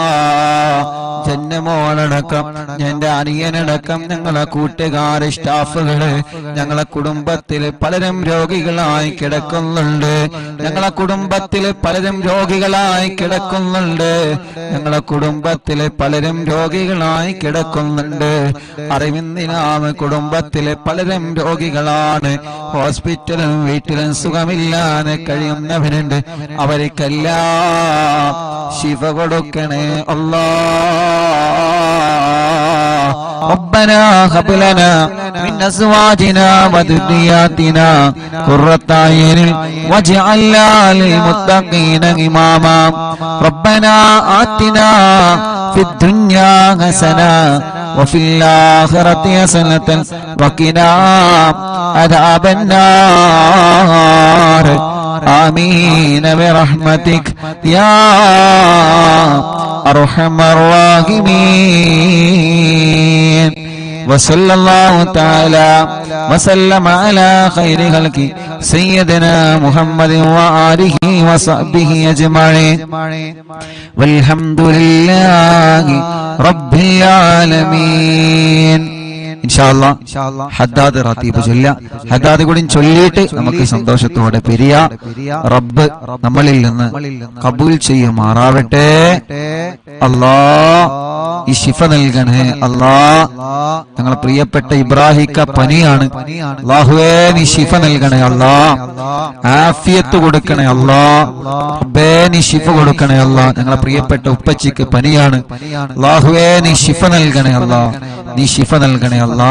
ജന്മോളടക്കം എന്റെ അനിയനടക്കം ഞങ്ങളെ കൂട്ടുകാര് സ്റ്റാഫുകള് ഞങ്ങളെ കുടുംബത്തിൽ പലരും രോഗികളായി കിടക്കുന്നുണ്ട്, ഞങ്ങളെ കുടുംബത്തിൽ പലരും രോഗികളായി കിടക്കുന്നുണ്ട്, ഞങ്ങളെ കുടുംബത്തിലെ പലരും രോഗികളായി കിടക്കുന്നുണ്ട്. അറിവിന്ദിനാമ കുടുംബത്തിലെ പലരും രോഗികളാണ്, ഹോസ്പിറ്റലും വീട്ടിലും സുഖമില്ലാതെ കഴിയുന്നവരുണ്ട്. അവർക്കെല്ലാം ശിഫ കൊടുക്കണേ അല്ലാ. ربنا هب لنا من أزواجنا وذرياتنا قرة أعين واجعلنا للمتقين إماما. ربنا آتنا في الدنيا حسنة وفي الآخرة حسنة وقنا عذاب النار. آمين برحمتك يا أرحم الراحمين. وصلى الله تعالى وسلم على خير خلق سيدنا محمد وآله وصحبه أجمعين والحمد لله رب العالمين. ഇൻഷാല്ലാ ഹദ്ദാദ് റാത്തീബ് ചൊല്ലുക. ഹദ്ദാദ് കൂടി ചൊല്ലിയിട്ട് നമുക്ക് സന്തോഷത്തോടെ പിരിയ. റബ്ബ് നമ്മളിൽ നിന്ന് കബൂൽ ചെയ്യുമാറാവട്ടെ. അല്ലാ ഈ ശിഫ നൽകണേ അല്ലാ. ഞങ്ങളെ പ്രിയപ്പെട്ട ഇബ്രാഹിക്ക പനിയാണ്, അല്ലാഹുവേ നീ ശിഫ നൽകണേ അല്ലാ, ആഫിയത്ത് കൊടുക്കണേ അല്ലാ, റബ്ബേ നീ ശിഫ കൊടുക്കണേ അല്ലാ. ഞങ്ങളെ പ്രിയപ്പെട്ട ഉപ്പച്ചിക്ക് പനിയാണ്, അല്ലാഹുവേ നീ ശിഫ നൽകണേ അല്ലാ, നീ ശിഫ നൽകണേ അല്ലാ.